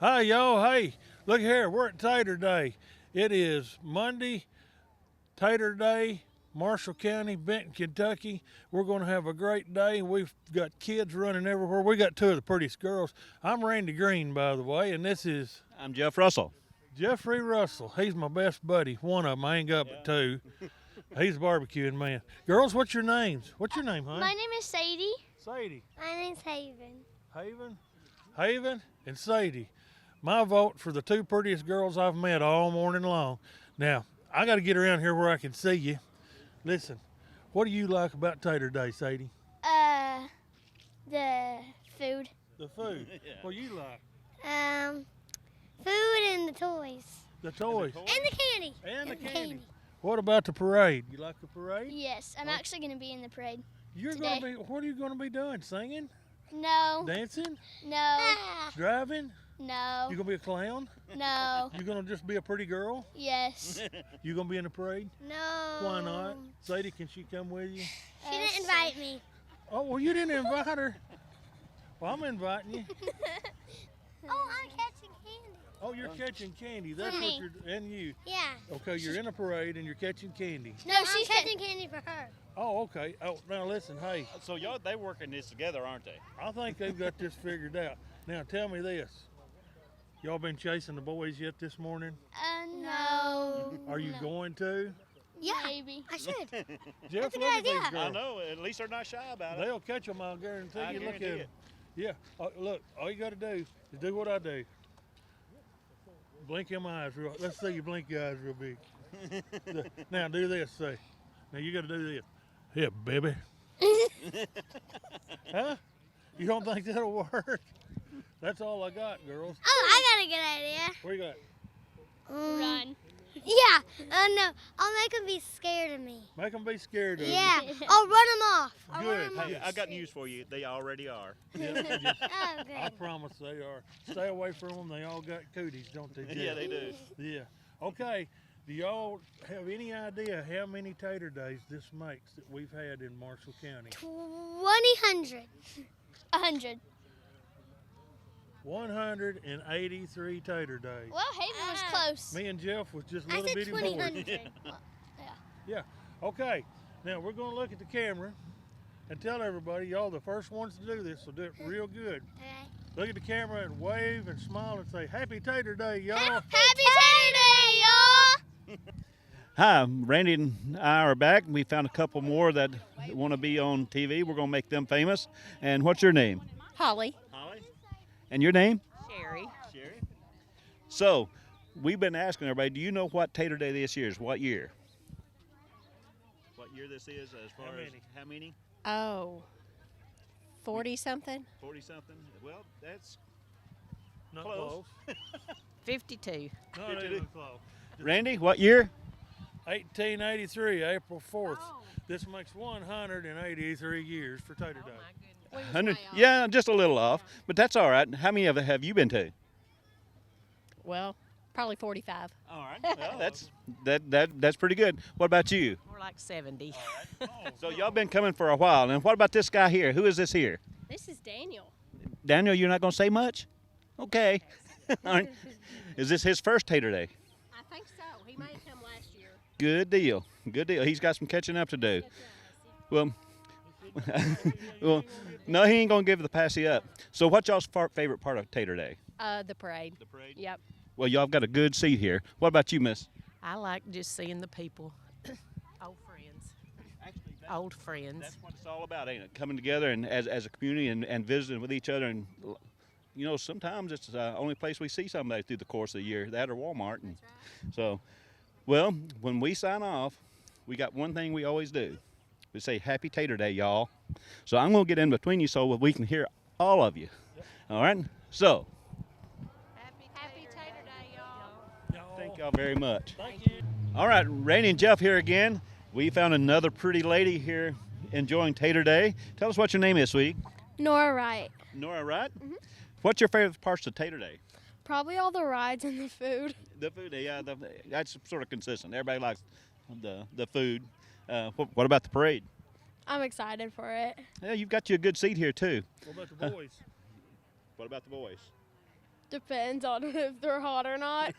Hi, y'all. Hey, look here. We're at Tater Day. It is Monday, Tater Day, Marshall County, Benton, Kentucky. We're going to have a great day. We've got kids running everywhere. We got two of the prettiest girls. I'm Randy Green, by the way, and this is I'm Jeff Russell. Jeffrey Russell. He's my best buddy. One of them. I ain't got but two. He's a barbecuing man. Girls, what's your names? What's your name, honey? My name is Sadie. Sadie. My name's Haven. Haven, and Sadie. My vote for the two prettiest girls I've met all morning long. Now, I got to get around here where I can see you. Listen, what do you like about Tater Day, Sadie? The food. The food. What do you like? Food and the toys. The toys. And the candy. And the candy. What about the parade? You like the parade? Yes, I'm actually going to be in the parade. You're today. going to be, what are you going to be doing? Singing? No. Dancing? No. Driving? No. You going to be a clown? No. You going to just be a pretty girl? Yes. You going to be in the parade? No. Why not? Sadie, can she come with you? She didn't invite me. Oh, well, you didn't invite her. Well, I'm inviting you. Oh, I'm catching candy. Oh, you're catching candy. That's Me. what you're, and you. Yeah. Okay, you're in a parade and you're catching candy. No, she's catching candy for her. Oh, okay. Oh, now listen, hey, So y'all, they working this together, aren't they? I think they've got this figured out. Now, tell me this. Y'all been chasing the boys yet this morning? No. Are you going to? Yeah. Maybe. I should. Jeff, a look at good these idea. I girls. know. At least they're not shy about it. They'll catch them, I'll guarantee I you. Look guarantee at it. them. Yeah. Look, all you got to do is do what I do. Blink them eyes real. Let's see you blink your eyes real big. Now do this. Say. Now you got to do this. Yeah, baby. Huh? You don't think that'll work? That's all I got, girls. Oh, I got a good idea. What you got? Run. Yeah. No. I'll make them be scared of me. Make them be scared of you. Yeah. I'll run them off. Good. Hey, I got news for you. They already are. Yeah, Oh, I good. promise they are. Stay away from them. They all got cooties, don't they? Yeah, Jeff? they do. Yeah. Okay. Do y'all have any idea how many Tater Days this makes that we've had in Marshall County? 100. 100. 183 Tater Days. Well, Haven was close. Me and Jeff was just I little said bitty boys. 2,000. Yeah. Okay. Now we're going to look at the camera and tell everybody, y'all the first ones to do this, so do it real good. Okay. Look at the camera and wave and smile and say, Happy Tater Day, y'all. Happy Tater Day, y'all! Hi, Randy and I are back. We found a couple more that want to be on TV. We're going to make them famous. And what's your name? Holly. Holly. And your name? Sherry. Sherry. So, we've been asking everybody, do you know what Tater Day this year is? What year? What year this is as far How as many? how many? Oh, 40 something? 40 something? Well, that's Not Close. close. 52. Not 52. even close. Randy, what year? 1883, April 4th. This makes 183 years for Tater Day. 100. Yeah, just a little off, but that's all right. How many of it have you been to? Well, probably 45. All right. Well, that's pretty good. What about you? More like 70. So y'all been coming for a while. And what about this guy here? Who is this here? This is Daniel. Daniel, you're not going to say much? Okay. All right. Is this his first Tater Day? I think so. He might have come last year. Good deal. Good deal. He's got some catching up to do. Well, well, no, he ain't going to give the passy up. So what's y'all's favorite part of Tater Day? The parade. The parade. Yep. Well, y'all got a good seat here. What about you, miss? I like just seeing the people. Old friends. Actually, Old friends. That's what it's all about, ain't it? Coming together and as a community and visiting with each other. And, you know, sometimes it's the only place we see somebody through the course of the year, that or Walmart. And so, well, when we sign off, we got one thing we always do. We say, Happy Tater Day, y'all. So I'm going to get in between you so we can hear all of you. All right? So, Happy Tater Day, y'all. thank y'all very much. Thank you. All right, Randy and Jeff here again. We found another pretty lady here enjoying Tater Day. Tell us what your name is, sweetie. Nora Wright. Nora, right? What's your favorite parts of Tater Day? Probably all the rides and the food. The food, yeah, that's sort of consistent. Everybody likes the food. What about the parade? I'm excited for it. Yeah, you've got you a good seat here too. What about the boys? What about the boys? Depends on if they're hot or not.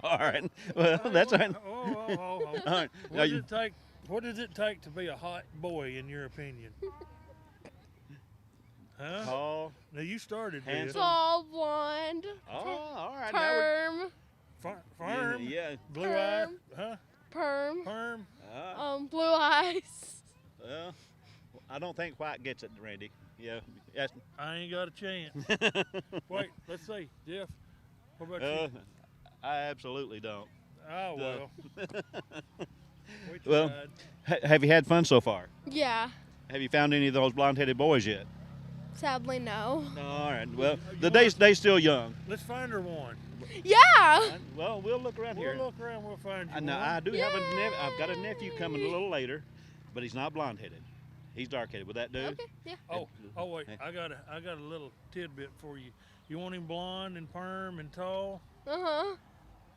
All right. Well, that's all right. Oh. All right. What does it take? What does it take to be a hot boy, in your opinion? Huh? Tall. Now you started this. Handsome. Tall, blonde, Oh, all right. Now we're, perm, Firm. yeah. Blue eye. Huh? perm, Perm. blue eyes. Well, I don't think white gets it, Randy. Yeah. Yes. I ain't got a chance. Wait, let's see, Jeff. What about you? I absolutely don't. Oh well. We Well, tried. have you had fun so far? Yeah, Have you found any of those blonde-headed boys yet? sadly no. No. All right. Well, You they still young. Let's find her one. Yeah. Well, we'll look around here. We'll look around. We'll find you Now, one. I do have a I've got a nephew coming a little later, but he's not blonde-headed. He's dark-headed. Would that do? Okay. Yeah. Oh wait, I got a little tidbit for you. You want him blonde and perm and tall Uh-huh.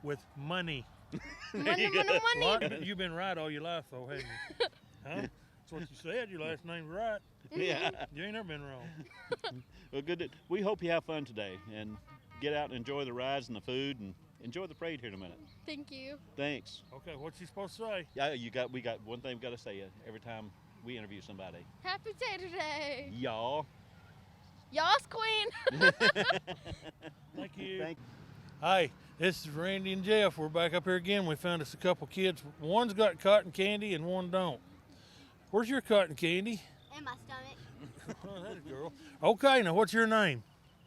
with money. Money. Lot- You've been right all your life, though, haven't you? Huh? That's what you said. Your last name's right. Yeah. You ain't never been wrong. Well, good. We hope you have fun today and get out and enjoy the rides and the food and enjoy the parade here in a minute. Thank you. Thanks. Okay, what's you supposed to say? Yeah, we got one thing we got to say every time we interview somebody. Happy Tater Day. Y'all. Yas Queen. Thank you. Thank Hey, this is Randy and Jeff. We're back up here again. We found us a couple kids. One's got cotton candy and one don't. Where's your cotton candy? In my stomach. Oh, that girl. Okay, now what's your name?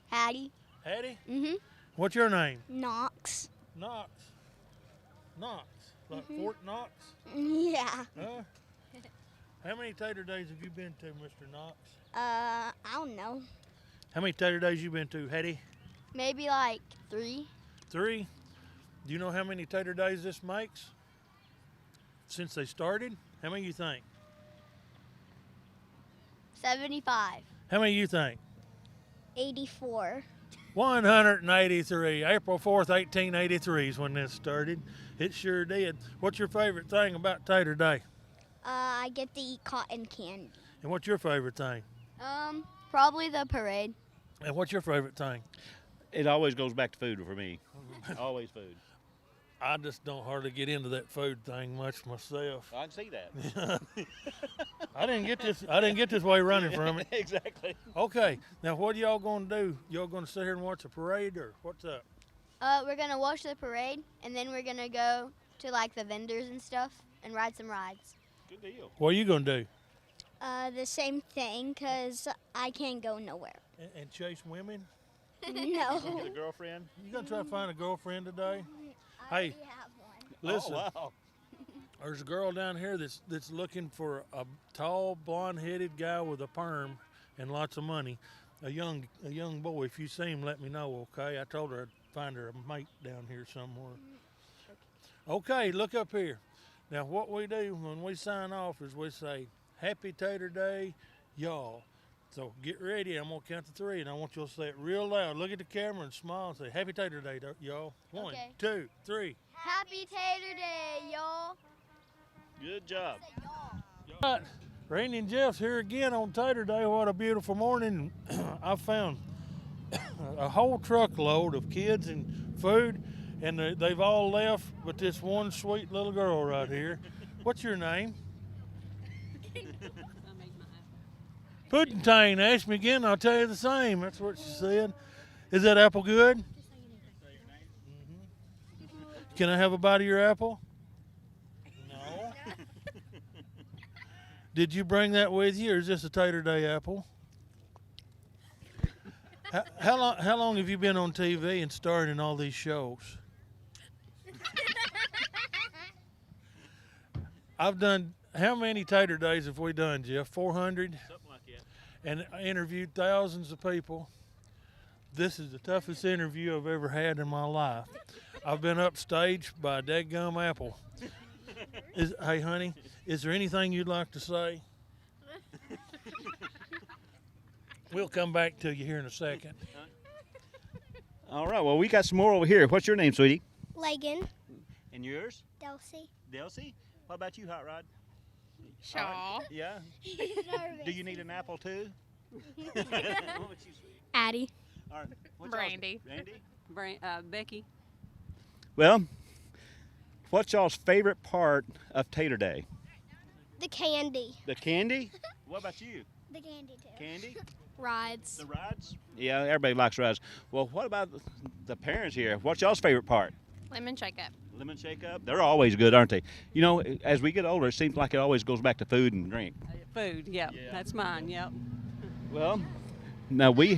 Hattie. Hattie? Mm-hmm. What's your name? Knox. Knox. Knox. Like Fort Knox? Yeah. Huh? How many Tater Days have you been to, Mr. Knox? I don't know. How many Tater Days you been to, Hattie? Maybe like 3. 3. Do you know how many Tater Days this makes? Since they started? How many you think? 75. How many you think? 84. 183. April 4th, 1883 is when this started. It sure did. What's your favorite thing about Tater Day? I get to eat cotton candy. And what's your favorite thing? Probably the parade. And what's your favorite thing? It always goes back to food for me. Always food. I just don't hardly get into that food thing much myself. I can see that. I didn't get this way running from it. Exactly. Okay, now what are y'all gonna do? Y'all gonna sit here and watch a parade, or what's up? We're gonna watch the parade, and then we're gonna go to like the vendors and stuff and ride some rides. Good deal. What are you gonna do? The same thing, cause I can't go nowhere. And chase women? No. Get a girlfriend? You gonna try to find a girlfriend today? I Hey. already have one. Listen, Oh, wow. there's a girl down here that's looking for a tall, blonde-headed guy with a perm and lots of money. A young boy. If you see him, let me know, okay? I told her I'd find her a mate down here somewhere. Okay, look up here. Now, what we do when we sign off is we say, Happy Tater Day, y'all. So get ready. I'm going to count to 3, and I want you to say it real loud. Look at the camera and smile and say, Happy Tater Day, y'all. 1, Okay. 2, 3. Happy Tater Day, y'all. Good job. Right. Randy and Jeff's here again on Tater Day. What a beautiful morning. I found a whole truckload of kids and food, and they've all left but this one sweet little girl right here. What's your name? Puddingtane. Ask me again, I'll tell you the same. That's what she said. Is that apple good? Mm-hmm. Can I have a bite of your apple? No. Did you bring that with you, or is this a Tater Day apple? How long have you been on TV and starred in all these shows? I've done, how many Tater Days have we done, Jeff? 400? Something like that. And I interviewed thousands of people. This is the toughest interview I've ever had in my life. I've been upstaged by a dadgum apple. Hey, honey, is there anything you'd like to say? We'll come back to you here in a second. All right. Well, we got some more over here. What's your name, sweetie? Legan. And yours? Delcy. Delcy? What about you, Hot Rod? Shaw. Yeah? He's nervous. Do you need an apple too? Addie. All right. What's y'all's- Brandy. Randy? Becky. Well, what's y'all's favorite part of Tater Day? The candy. The candy? What about you? The candy too. Candy? Rides. The rides? Yeah, everybody likes rides. Well, what about the parents here? What's y'all's favorite part? Lemon shake up. Lemon shake up? They're always good, aren't they? You know, as we get older, it seems like it always goes back to food and drink. Food, yep. Yeah. That's mine, yep. Well, now The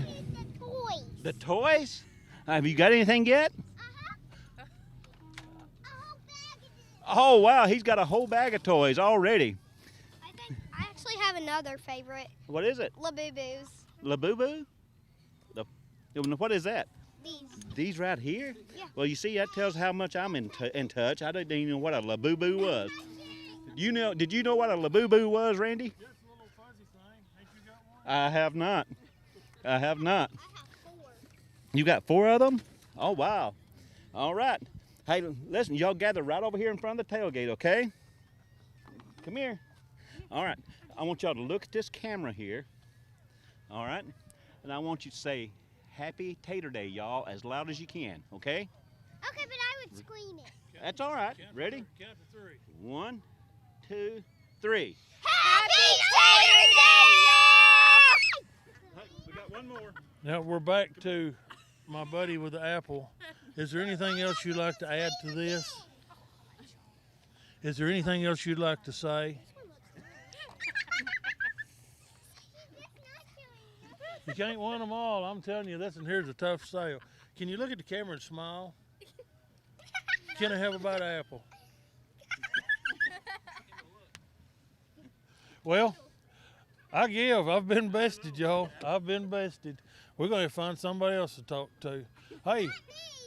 toys. the toys? Have you got anything yet? Oh, wow, he's got a whole bag of toys already. I actually have another favorite. What is it? Labubu's. Labubu? What is that? These. These right here? Yeah. Well, you see, that tells how much I'm in touch. I didn't even know what a Labubu was. Did you know what a Labubu was, Randy? Just a little fuzzy thing. Ain't you got one? I have not. I have not. I have 4. You got 4 of them? Oh, wow. All right. Hey, listen, y'all gather right over here in front of the tailgate, okay? Come here. All right. I want y'all to look at this camera here. All right. And I want you to say, Happy Tater Day, y'all, as loud as you can, okay? Okay, but I would scream it. That's all right. Count to Ready? three. Count to 3. 1, 2, 3. Happy Tater Day, Hey, we got one more. Now we're back to my buddy with the apple. Is there anything else you'd like to add to this? Is there anything else you'd like to say? You can't win them all. I'm telling you, this and here's a tough sale. Can you look at the camera and smile? Can I have a bite of apple? Well, I give. I've been bested, y'all. I've been bested. We're going to find somebody else to talk to. Hey,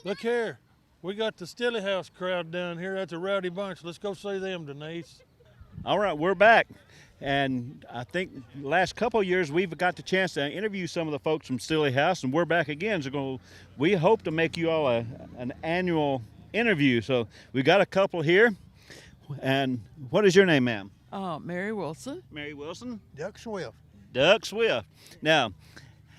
look here. We got the Stilly House crowd down here. That's a rowdy bunch. Let's go see them, Denise. All right, we're back. And I think the last couple of years we've got the chance to interview some of the folks from Stilly House, and we're back again. So we hope to make you all an annual interview. So we got a couple here. And what is your name, ma'am? Mary Wilson. Mary Wilson? Duck Swift. Duck Swift. Now,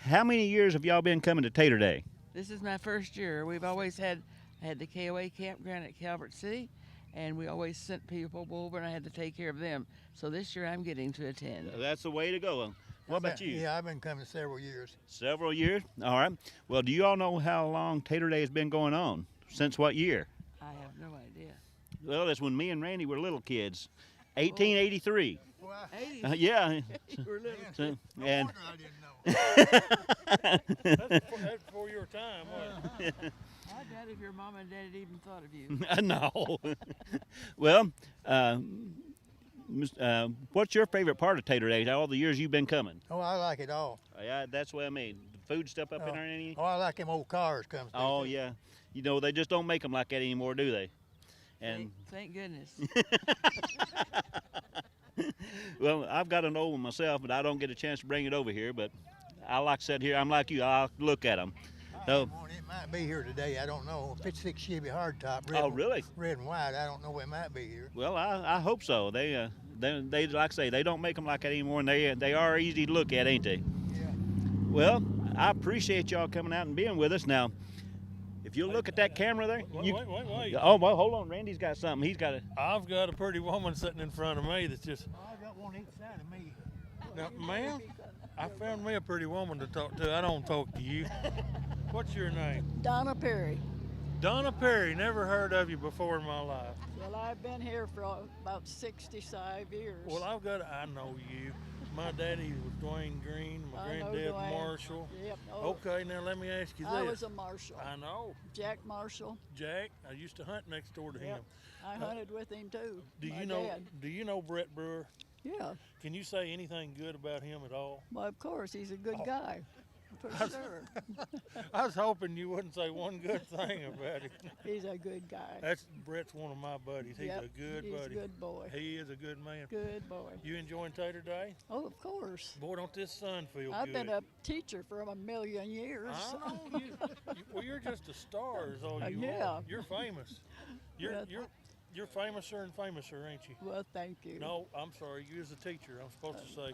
how many years have y'all been coming to Tater Day? This is my first year. We've always had the KOA campground at Calvert City, and we always sent people over, and I had to take care of them. So this year I'm getting to attend. That's the way to go. What about you? Yeah, I've been coming several years. Several years? All right. Well, do you all know how long Tater Day has been going on? Since what year? I have no idea. Well, that's when me and Randy were little kids. 1883. Well, 80s. Yeah. We're little. So, no and wonder I didn't know. That's before your time, wasn't it? I doubt if your mom and dad had even thought of you. no. Well, what's your favorite part of Tater Day? All the years you've been coming? Oh, I like it all. Yeah, that's what I mean. The food stuff up in there, any? Oh, I like them old cars comes through. Oh yeah. You know they just don't make them like that anymore, do they? And Thank goodness. well, I've got an old one myself, but I don't get a chance to bring it over here. But I like to sit here. I'm like you. I'll look at them. I have one. It might be here today. I don't know. 56 Chevy hardtop. Red, Oh, really? Red and white. I don't know. It might be here. Well, I hope so. They like I say, they don't make them like that anymore, and they are easy to look at, ain't they? Yeah. Well, I appreciate y'all coming out and being with us. Now, if you look at that camera there, Wait. oh, well, hold on. Randy's got something. He's got a. I've got a pretty woman sitting in front of me that's just, Oh, I got one each side of me. now, ma'am, I found me a pretty woman to talk to. I don't talk to you. What's your name? Donna Perry. Donna Perry. Never heard of you before in my life. Well, I've been here for about 65 years. Well, I know you. My daddy was Dwayne Green, my I know granddad Dwayne. Marshall. Yep. Okay, now let me ask you this. I was a marshal. I know. Jack Marshall. Jack, I used to hunt next door to him. Yep. I hunted with him too. Do my you know dad. do you know Brett Brewer? Yeah. Can you say anything good about him at all? Well, of course, he's a Oh. good guy. For sure. I was hoping you wouldn't say one good thing about him. He's a good guy. That's Brett's one of my buddies. He's Yep, a good he's buddy. a good boy. He is a good man. Good boy. You enjoying Tater Day? Oh, of course. Boy, don't this sun feel I've good. been a teacher for a million years. I know well, you're just a star, is all you Yeah. are. You're famous. Well, You're famouser and famouser, ain't you? Well, thank you. No, I'm sorry. You as a teacher, I'm supposed to say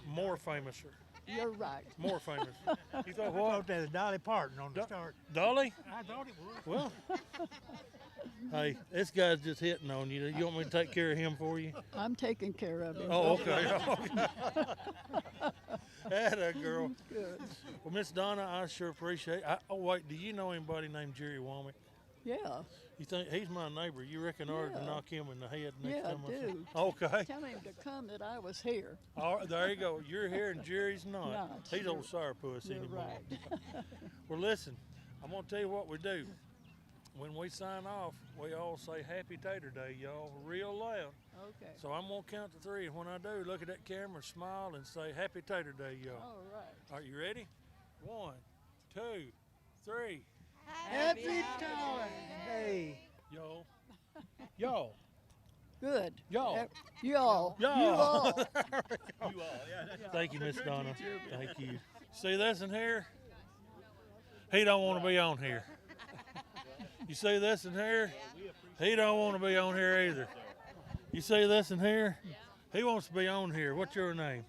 more famouser. You're right. More famous. You thought I what? thought that was Dolly Parton on the start. Dolly? I thought it was. Well, hey, this guy's just hitting on you. You want me to take care of him for you? I'm taking care of him. Oh, okay. Atta girl. Good. Well, Miss Donna, I sure appreciate it. Oh, wait, do you know anybody named Jerry Womack? Yeah. You think he's my neighbor? You reckon I ought to Yeah. knock him in the head next Yeah, time I I see do. him? Okay. Tell him to come that I was here. All right, there you go. You're here and Jerry's not. Not. He's old sourpuss You're anymore. right. Well, listen, I'm going to tell you what we do. When we sign off, we all say Happy Tater Day, y'all, real loud. Okay. So I'm going to count to three, and when I do, look at that camera, smile, and say Happy Tater Day, y'all. All right. Are you ready? 1, 2, 3. Happy Tater Day. Y'all. Y'all. Good. Y'all. Y'all. Y'all. You all. Thank you, Miss Donna. Thank you. See this in here? He don't want to be on here. You see this in here? He don't want to be on here either. You see this in here? He wants to be on here. What's your name?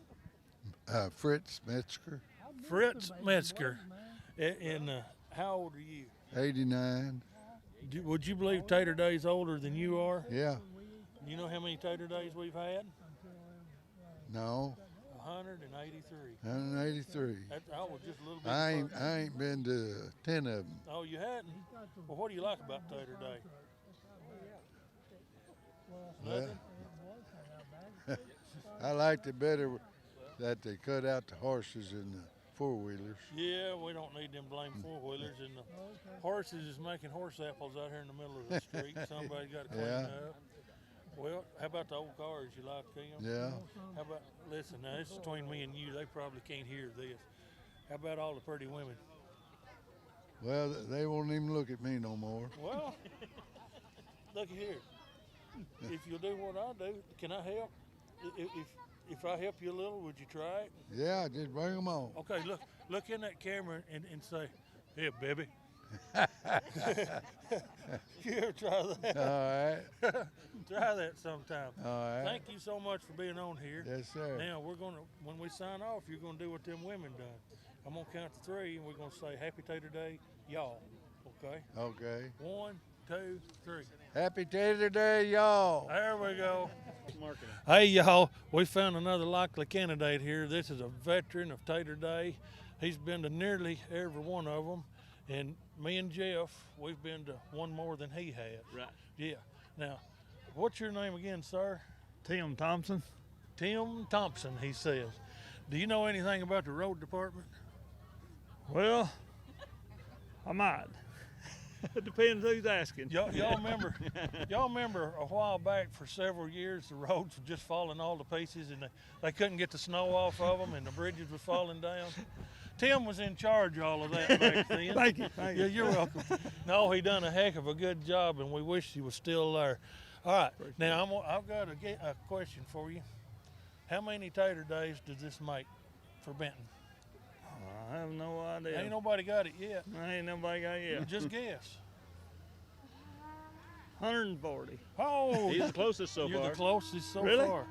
Fritz Metzger, Fritz Metzger. And how old are you? 89. Would you believe Tater Day's older than you are? Yeah, You know how many Tater Days we've had? no, 183. 183. I was just a little bit. I ain't been to 10 of them. Oh, you hadn't? Well, what do you like about Tater Day? Nothing? I liked it better that they cut out the horses and the four-wheelers. Yeah, we don't need them blame four-wheelers. And the horses is making horse apples out here in the middle of the street. Somebody got to clean Yeah. up. Well, how about the old cars? You like them? Yeah, How about, listen, now this is between me and you. They probably can't hear this. How about all the pretty women? well, they won't even look at me no more. Well, look here. If you'll do what I do, can I help? If I help you a little, would you try it? Yeah, just bring them on. Okay, look in that camera and say, "Hey, baby." You ever try that? All right, Try that sometime. all right. Thank you so much for being on here. Yes, sir. Now when we sign off, you're gonna do what them women done. I'm gonna count to three, and we're gonna say Happy Tater Day, y'all. Okay? Okay. 1, 2, 3. Happy Tater Day, y'all. There we go. Hey, y'all, we found another likely candidate here. This is a veteran of Tater Day. He's been to nearly every one of them. And me and Jeff, we've been to one more than he has. Right. Yeah. Now, what's your name again, sir? Tim Thompson. Tim Thompson, he says. Do you know anything about the road department? Well, I might. It depends who's asking. Y'all remember a while back for several years the roads were just falling all to pieces and they couldn't get the snow off of them and the bridges were falling down. Tim was in charge of all of that back then. Thank you. Yeah, you're welcome. No, he done a heck of a good job and we wish he was still there. All right, now I've got a question for you. How many Tater Days does this make for Benton? I have no idea. Ain't nobody got it yet. Ain't nobody got You yet. just guess. 140. Oh, He's the closest so you're far. the closest so Really? far.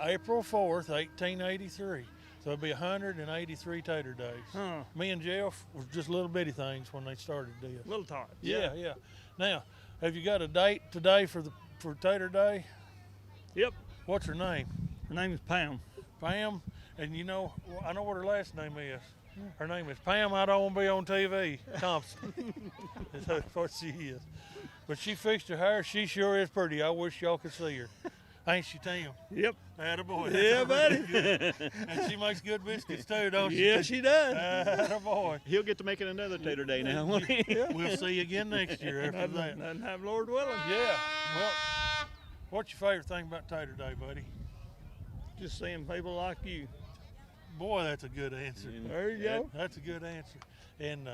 April 4th, 1883. So it'll be 183 Tater Days. Huh. Me and Jeff was just little bitty things when they started this. Little tot. Yeah. Now, have you got a date today for Tater Day? Yep. What's her name? Her name is Pam. Pam. And you know, I know what her last name is. Her name is Pam. I don't want to be on TV. Thompson. That's what she is. But she fixed her hair. She sure is pretty. I wish y'all could see her. Ain't she, Tim? Yep. Attaboy. Yeah, buddy. And she makes good biscuits too, don't she? Yeah, she does. Attaboy. He'll get to make it another Tater Day now. We'll see you again next year after that. Doesn't have Lord willing. Yeah. Well, what's your favorite thing about Tater Day, buddy? Just seeing people like you. Boy, that's a good answer. There you go. That's a good answer. And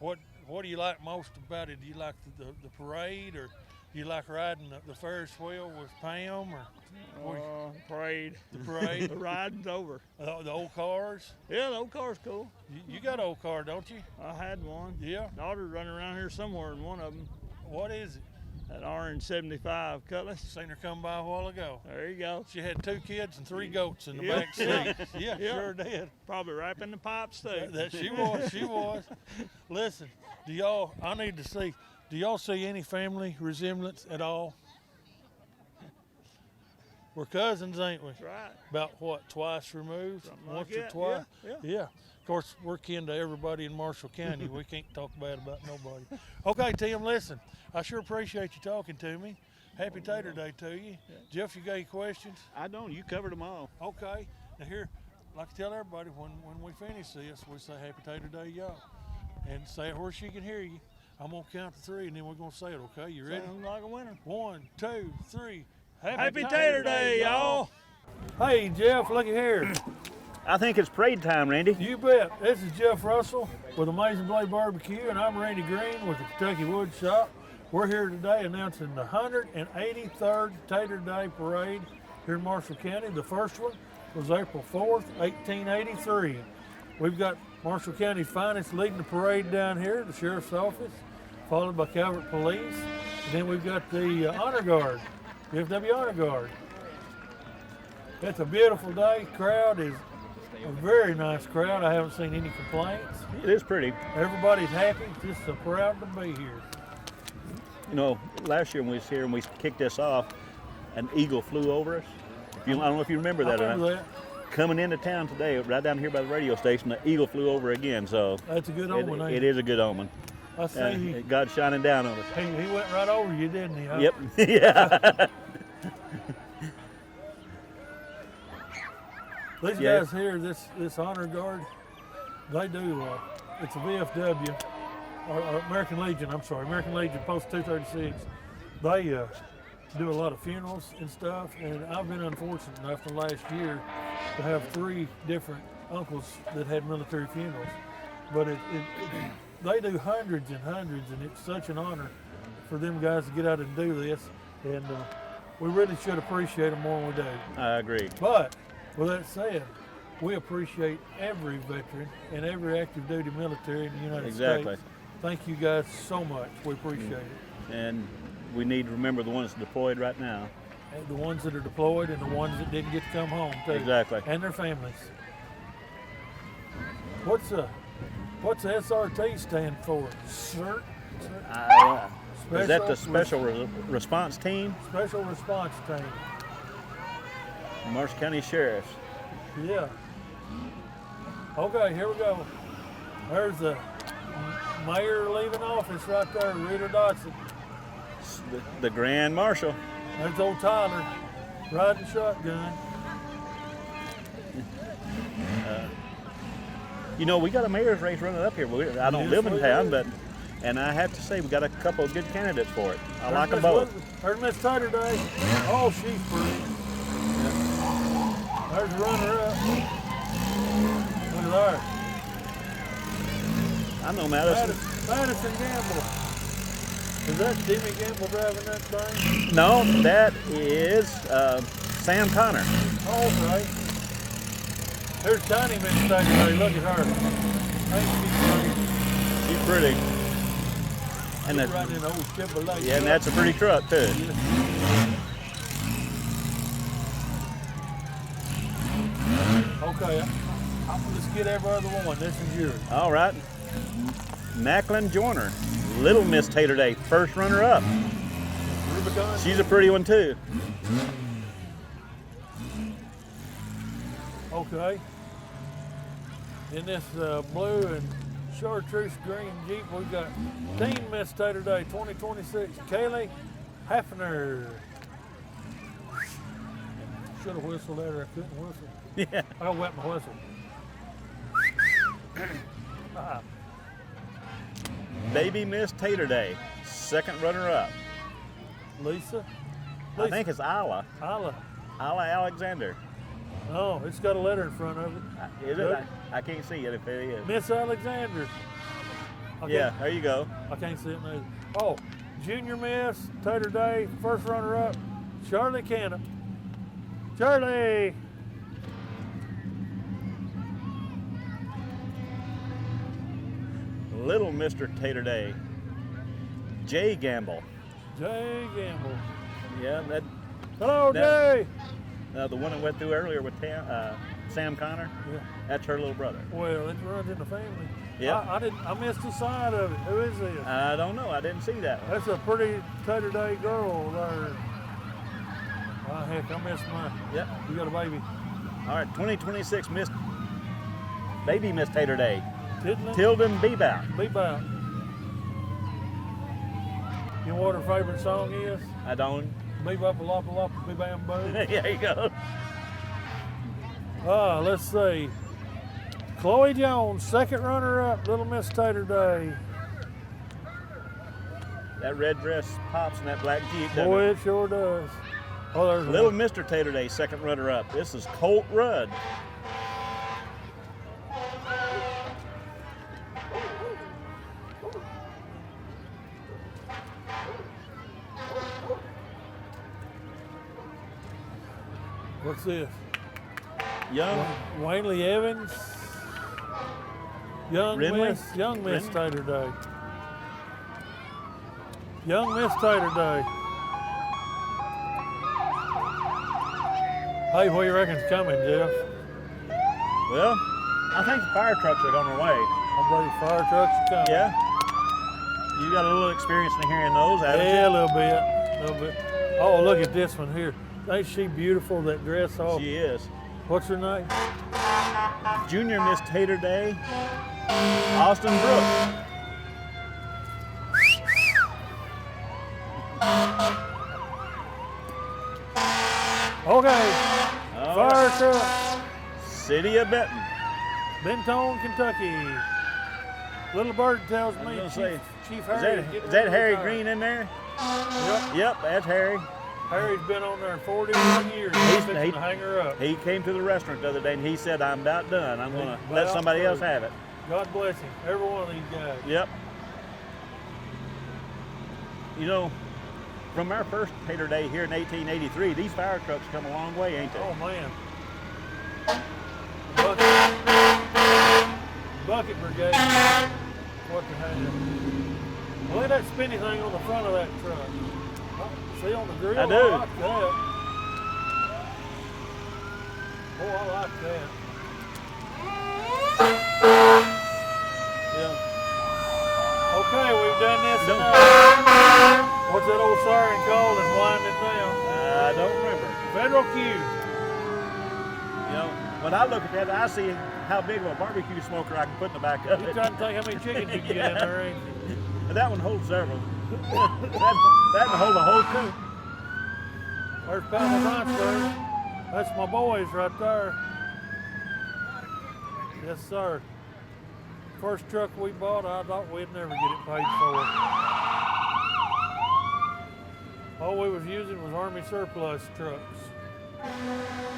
what do you like most about it? Do you like the parade, or do you like riding the Ferris wheel with Pam, or Parade. the parade? The riding's over. The old cars? Yeah, the old car's cool. You got an old car, don't you? I had one. Yeah. Daughter's running around here somewhere in one of them. What is it? That orange 75 Cutlass. Seen her come by a while ago. There you go. She had 2 kids and 3 goats in the Yeah. back seat. Yeah, Yeah. sure did. Probably wrapping the pipes too. That she was, she was. Listen, I need to see, do y'all see any family resemblance at all? We're cousins, ain't we? That's right. About what, twice removed? Something Once like or that, twice? yeah. Yeah. Of course, we're kin to everybody in Marshall County. We can't talk bad about nobody. Okay, Tim, listen, I sure appreciate you talking to me. Happy Tater Day to you. Jeff, you got any questions? I don't. You covered them all. Okay. Now here, like I tell everybody, when we finish this, we say Happy Tater Day, y'all. And say it where she can hear you. I'm going to count to 3, and then we're going to say it, okay? You ready? Sounds like a winner. 1, 2, 3. Happy Tater Day, y'all. Hey, Jeff, looky here. I think it's parade time, Randy. You bet. This is Jeff Russell with Amazing Blade Barbecue, and I'm Randy Green with the Kentucky Wood Shop. We're here today announcing the 183rd Tater Day Parade here in Marshall County. The first one was April 4th, 1883. We've got Marshall County's finest leading the parade down here, the Sheriff's Office, followed by Calvert Police. And then we've got the Honor Guard, the FW Honor Guard. It's a beautiful day. Crowd is a very nice crowd. I haven't seen any complaints. It is pretty. Everybody's happy, just so proud to be here. You know, last year when we was here and we kicked this off, an eagle flew over us. I don't know if you remember that I or remember not. that. Coming into town today, right down here by the radio station, the eagle flew over again. So That's a good omen, ain't it is a good omen. I see God's shining down on us. he went right over you, didn't he? Huh? Yep. Yeah. These Yeah. guys here, this Honor Guard, they do, it's a VFW, or American Legion, I'm sorry, American Legion Post 236. They do a lot of funerals and stuff, and I've been unfortunate enough the last year to have 3 different uncles that had military funerals. But they do hundreds and hundreds, and it's such an honor for them guys to get out and do this, and we really should appreciate them more than we do. I agree. But with that said, we appreciate every veteran and every active duty military in the United Exactly. States. Thank you guys so much. We appreciate it. And we need to remember the ones deployed right now. And the ones that are deployed and the ones that didn't get to come home too. Exactly. And their families. What's SRT stand for? CERT? Is that the Special Response Team? Special Response Team. Marshall County Sheriffs. Yeah. Okay, here we go. There's the mayor leaving office right there, Rita Dotson. The Grand Marshal. There's old Tyler riding shotgun. You know, we got a mayor's race running up here. I don't Yes, live in we town, do. and I have to say we got a couple of good candidates for it. I like them Miss both. There's Miss Tater Day. Oh, she's pretty. There's the runner-up. Look at her. I know Madison. Madison Gamble. Is that Timmy Gamble driving that thing? No, that is Sam Connor. Oh, okay. There's Tiny Miss Tater Day. Look at her. Ain't She's pretty. And she's riding an old Chevrolet. yeah, and that's a pretty truck too. Okay, let's get every other one. This is yours. All right. Macklin Joyner, Little Miss Tater Day, first runner-up. Rubicon. She's a pretty one too. Okay. In this blue and chartreuse green Jeep, we've got Teen Miss Tater Day 2026, Kaylee Hafner. Should have whistled at her, I couldn't whistle. Yeah. I'll wet my whistle. Baby Miss Tater Day, second runner-up. Lisa? I think it's Isla. Isla. Isla Alexander. Oh, it's got a letter in front of it. Is it? I can't see it if it is. Miss Alexander. Yeah, there you go. I can't see it neither. Oh, Junior Miss Tater Day, first runner-up, Charlie Canna. Charlie! Little Mr. Tater Day, Jay Gamble. Jay Gamble. Yeah, that Hello, Jay. the one that went through earlier with Sam Connor. Yeah. That's her little brother. Well, it runs in the family. Yeah. I missed the side of it. Who is this? I don't know. I didn't see that one. That's a pretty Tater Day girl there. Oh, heck, I missed mine. Yep. You got a baby. All right, 2026 Baby Miss Tater Day. Tilden? Tilden Bebout. Be about. You know what her favorite song is? I don't. Bebop, a lop, a lop, be bam, boom. There you go. Let's see. Chloe Jones, second runner-up, Little Miss Tater Day. That red dress pops in that black Jeep, doesn't Boy, it? it sure does. Oh, there's Little one. Mr. Tater Day, second runner-up. This is Colt Rudd. What's this? Young. Wanley Evans. Young Ridley? Miss Ridley? Tater Day. Young Miss Tater Day. Hey, what do you reckon's coming, Jeff? Well, I think the fire trucks are on their way. I believe fire trucks are coming. Yeah. You got a little experience in hearing those, haven't Yeah, a you? little bit. Oh, look at this one here. Ain't she beautiful, that dress off? She is. What's her name? Junior Miss Tater Day, Austin Brooks. Okay, All fire right. truck, City of Benton. Benton, Kentucky. Little Bird tells I me was gonna Chief Is Harry. that, is that Harry Green in there? Yep. Yep, that's Harry. Harry's been on there 41 years. He's fixing to hang her up. He came to the restaurant the other day and he said, I'm about done. I'm going to let About somebody else through. have it. God bless him. Every one of these guys. Yep. You know, from our first Tater Day here in 1883, these fire trucks come a long way, ain't they? Oh, man. Bucket Brigade. What the hell? Look at that spinny thing on the front of that truck. Oh, see on the grill? I do. I like that. Oh, I like that. Yeah. Okay, we've done this Done. enough. What's that old siren called that's winding down? I don't remember. Federal Q. You know, when I look at that, I see how big of a barbecue smoker I can put in the back of You're it. trying to think how many chickens you can get in there, ain't you? And that one holds several. that can hold a whole coop. There's Pamela Monster. That's my boys right there. Yes, sir. First truck we bought, I thought we'd never get it paid for. All we was using was Army surplus trucks.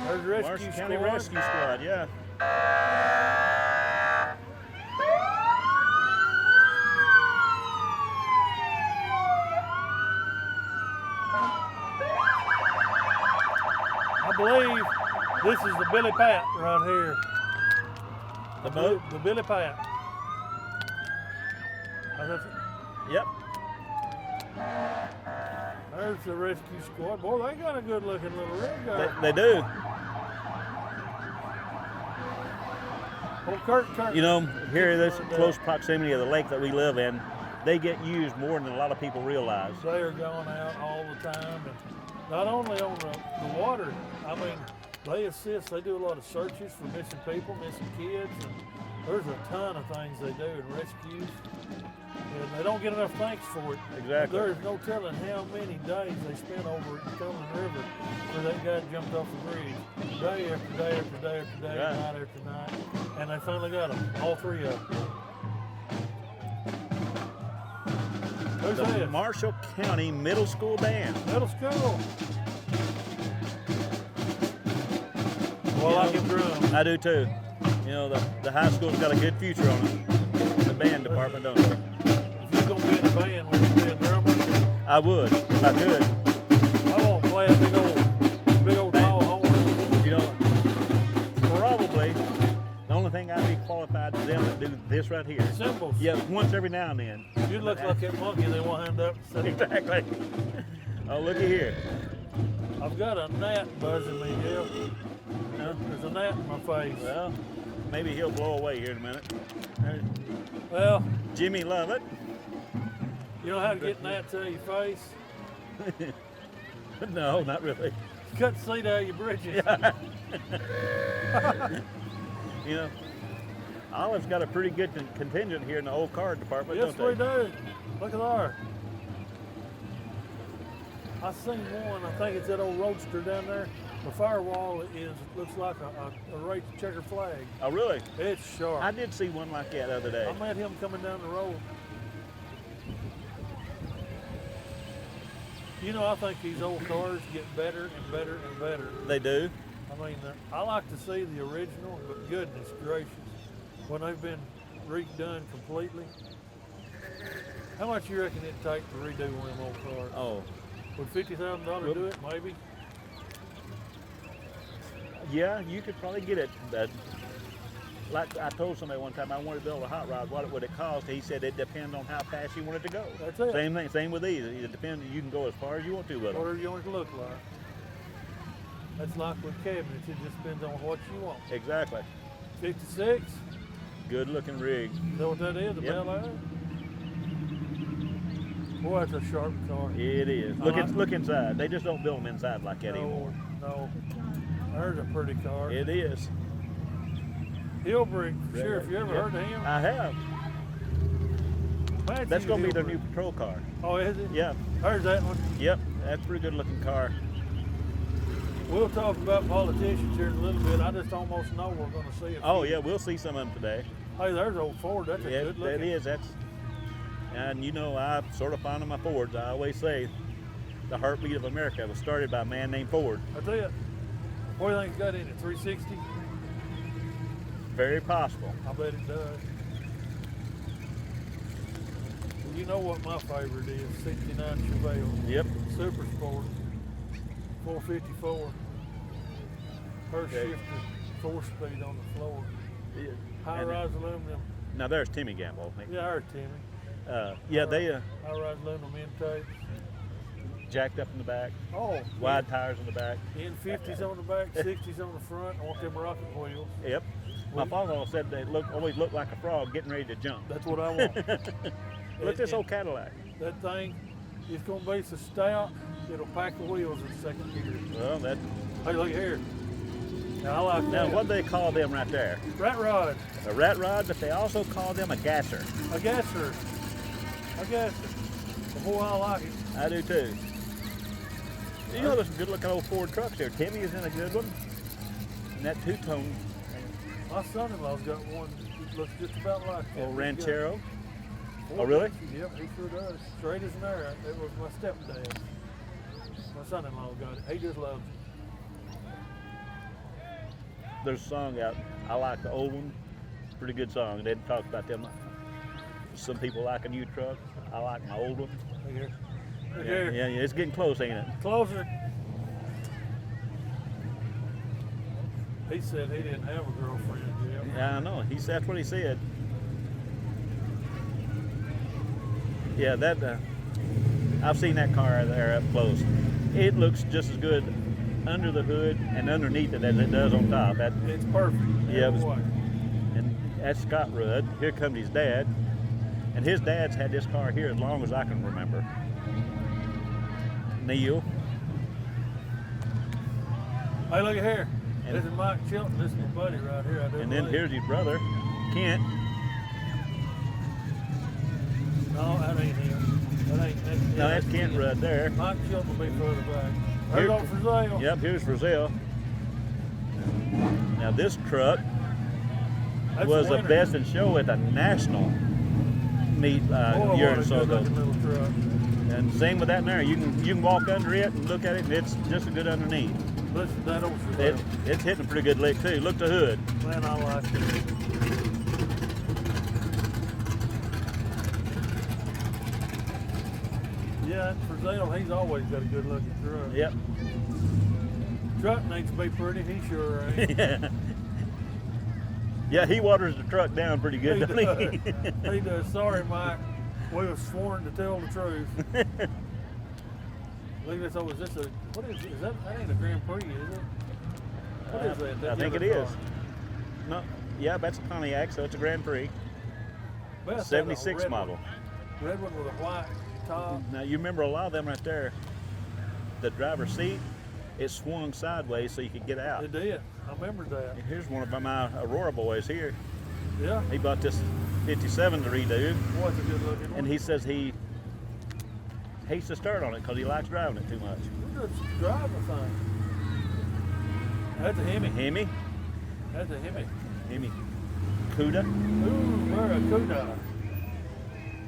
There's the rescue Marshall squad. County Rescue Squad, yeah. I believe this is the Billy Pat right here. The boat? The Billy Pat. Yep. There's the rescue squad. Boy, they got a good looking little rig there. They do. Well, Kurt. You know, here in this close proximity of the lake that we live in, they get used more than a lot of people realize. They are going out all the time, and not only on the water. I mean, they assist. They do a lot of searches for missing people, missing kids, and there's a ton of things they do in rescues. And they don't get enough thanks for it. Exactly. There's no telling how many days they spent over at Cumberland River where that guy jumped off the bridge. Day after day after day after day, Right. night after night. And they finally got them, all three of them. Who's The this? Marshall County Middle School Band. Middle school. Well, I can drum. I do too. You know, the high school's got a good future on it. The band department don't. If you're going to be in a band, would you be a drummer? I would, if I could. I want to play a big old tall horn. You know, probably the only thing I'd be qualified to them to do this right here. Symbols. Yeah, once every now and then. You look like that monkey they wind up. Exactly. Oh, looky here. I've got a gnat buzzing me, Gil. No? There's a gnat in my face. Well, maybe he'll blow away here in a minute. Well, Jimmy Lovett. you know how to get gnats out of your face? No, not really. Cut the seat out of your britches. You know, Olive's got a pretty good contingent here in the old car department, Yes, don't we they? do. Look at there. I seen one. I think it's that old roadster down there. The firewall looks like a race checker flag. Oh, really? It's sharp. I did see one like that the other day. I met him coming down the road. You know, I think these old cars get better and better and better. They do. I mean, I like to see the original, but goodness gracious, when they've been redone completely. How much you reckon it'd take to redo one of them old cars? Oh, Would $50,000 do it? Maybe. yeah, you could probably get it. But like I told somebody one time, I wanted to build a hot rod. What would it cost? He said it depends on how fast you want it to go. That's it. Same thing. Same with these. It depends. You can go as far as you want to with them. Whatever you want it to look like. That's like with cabinets. It just depends on what you want. Exactly. 56. Good looking rig. Is that what that is? The Yep. Bel Air? Boy, that's a sharp car. It is. Look inside. They just don't build them inside like that anymore. No. There's a pretty car. It is. Hillbrick, Sheriff, you ever heard of him? I have. Matthew That's going to be their Hillbrick. new patrol car. Oh, is it? Yeah. There's that one. Yep. That's a pretty good looking car. We'll talk about politicians here in a little bit. I just almost know we're going to see it. Oh yeah, we'll see some of them today. Hey, there's old Ford. That's a Yeah, good that looking. is. That's. And you know, I sort of find on my Fords. I always say, the heartbeat of America was started by a man named Ford. That's it. What do you think it's got in it? 360? Very possible. I bet it does. Well, you know what my favorite is? 69 Chevelle. Yep. Super Sport. 454. First Okay. shifter, 4-speed on the floor. Yeah. High-rise aluminum. Now there's Timmy Gamble. Yeah, I heard Timmy. Yeah, they High-rise aluminum intake. jacked up in the back, Oh, wide tires in the back. N50s on the back, 60s on the front. I want them rocket wheels. Yep. My father said they always look like a frog getting ready to jump. That's what I want. Look at this old Cadillac. That thing is going to be so stout, it'll pack the wheels in second gear. Well, that. Hey, look here. Now, I like Now, that. what do they call them right there? Rat rod. A rat rod, but they also call them a gasser. A gasser. A gasser. Boy, I like it. I do too. You know, there's some good looking old Ford trucks here. Timmy is in a good one. And that two-tone My son-in-law's got one that looks just about like that. old Ranchero. He's got- Oh, really? Yep, he sure does. Straight as an arrow. It was my stepdad. My son-in-law got it. He just loves it. There's a song out. I like the old one. Pretty good song. They talk about them. Some people like a new truck. I like my old one. Look here. Look Yeah, here. yeah, it's getting close, ain't it? Closer. He said he didn't have a girlfriend, Jim. Yeah, I know. That's what he said. Yeah, that. I've seen that car there up close. It looks just as good under the hood and underneath it as it does on top. It's perfect. Yeah, it was- Every way. And that's Scott Rudd. Here comes his dad. And his dad's had this car here as long as I can remember. Neil. Hey, look at here. And- This is Mike Chilton. This is my buddy right here. I do And then believe. here's his brother, Kent. No, that ain't him. That ain't. No, that's Kent Rudd there. Mike Chilton will be further back. Here- There's old for sale. Yep, here's Brazil. Now this truck That's was a winter. best in show at the national meet Boy, a what year a or so ago. good-looking little truck. And same with that there. You can walk under it and look at it, and it's just as good underneath. Listen to that old for It, sale. it's hitting a pretty good lick too. Look the hood. Man, I like it. Yeah, for sale, he's always got a good looking truck. Yep. Truck needs to be pretty, he sure ain't. Yeah, he waters the truck down pretty good, He doesn't he? does. He does. Sorry, Mike. We was sworn to tell the truth. Look at this. Oh, is this a, what is it? Is that ain't a Grand Prix, is it? What is that? I think it is. No, yeah, that's a Pontiac, so it's a Grand Prix. Well, that's 76 red model. One. Red one with a white top. Now you remember a lot of them right there. The driver's seat, it swung sideways so you could get out. It did. I remember that. Here's one of my Aurora boys here. Yeah. He bought this 57 to redo, What's a good looking one? and he says he hates to start on it because he likes driving it too much. Let's drive the thing. That's a Hemi. Hemi, That's a Hemi. Hemi, Cuda. Ooh, we're a Cuda.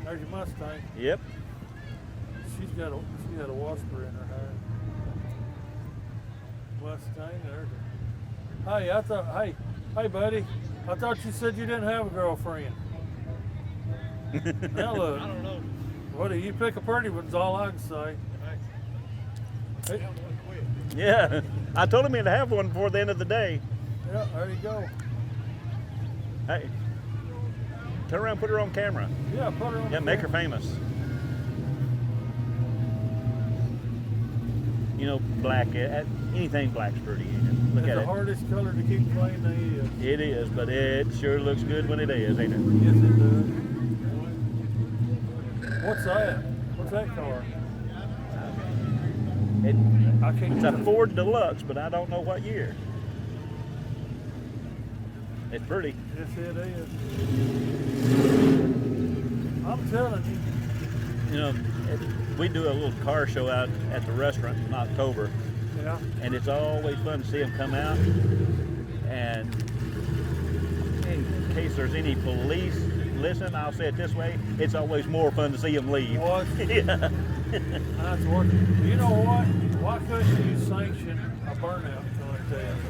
There's your Mustang. Yep. She's got a whisper in her hair. Mustang, there's her. Hey, buddy. I thought you said you didn't have a girlfriend. Now look. I don't know. What do you pick a pretty one's all I can say. Hey, Yeah, I told him he'd have one before the end of the day. yeah, there you go. Hey, turn around, put her on camera. Yeah, put her on. Yeah, the make her camera. famous. You know, black, anything black's pretty. Look It's at the it. hardest color to keep clean there is. It is, but it sure looks good when it is, ain't it? Yes, it does. What's that? What's that car? I can't It's a tell. Ford Deluxe, but I don't know what year. It's pretty. Yes, it is. I'm telling you. You know, we do a little car show out at the restaurant in October, Yeah. and it's always fun to see them come out. And in case there's any police listen, I'll say it this way: it's always more fun to see them leave. What? Yeah. That's what. You know what? Why couldn't you sanction a burnout contest?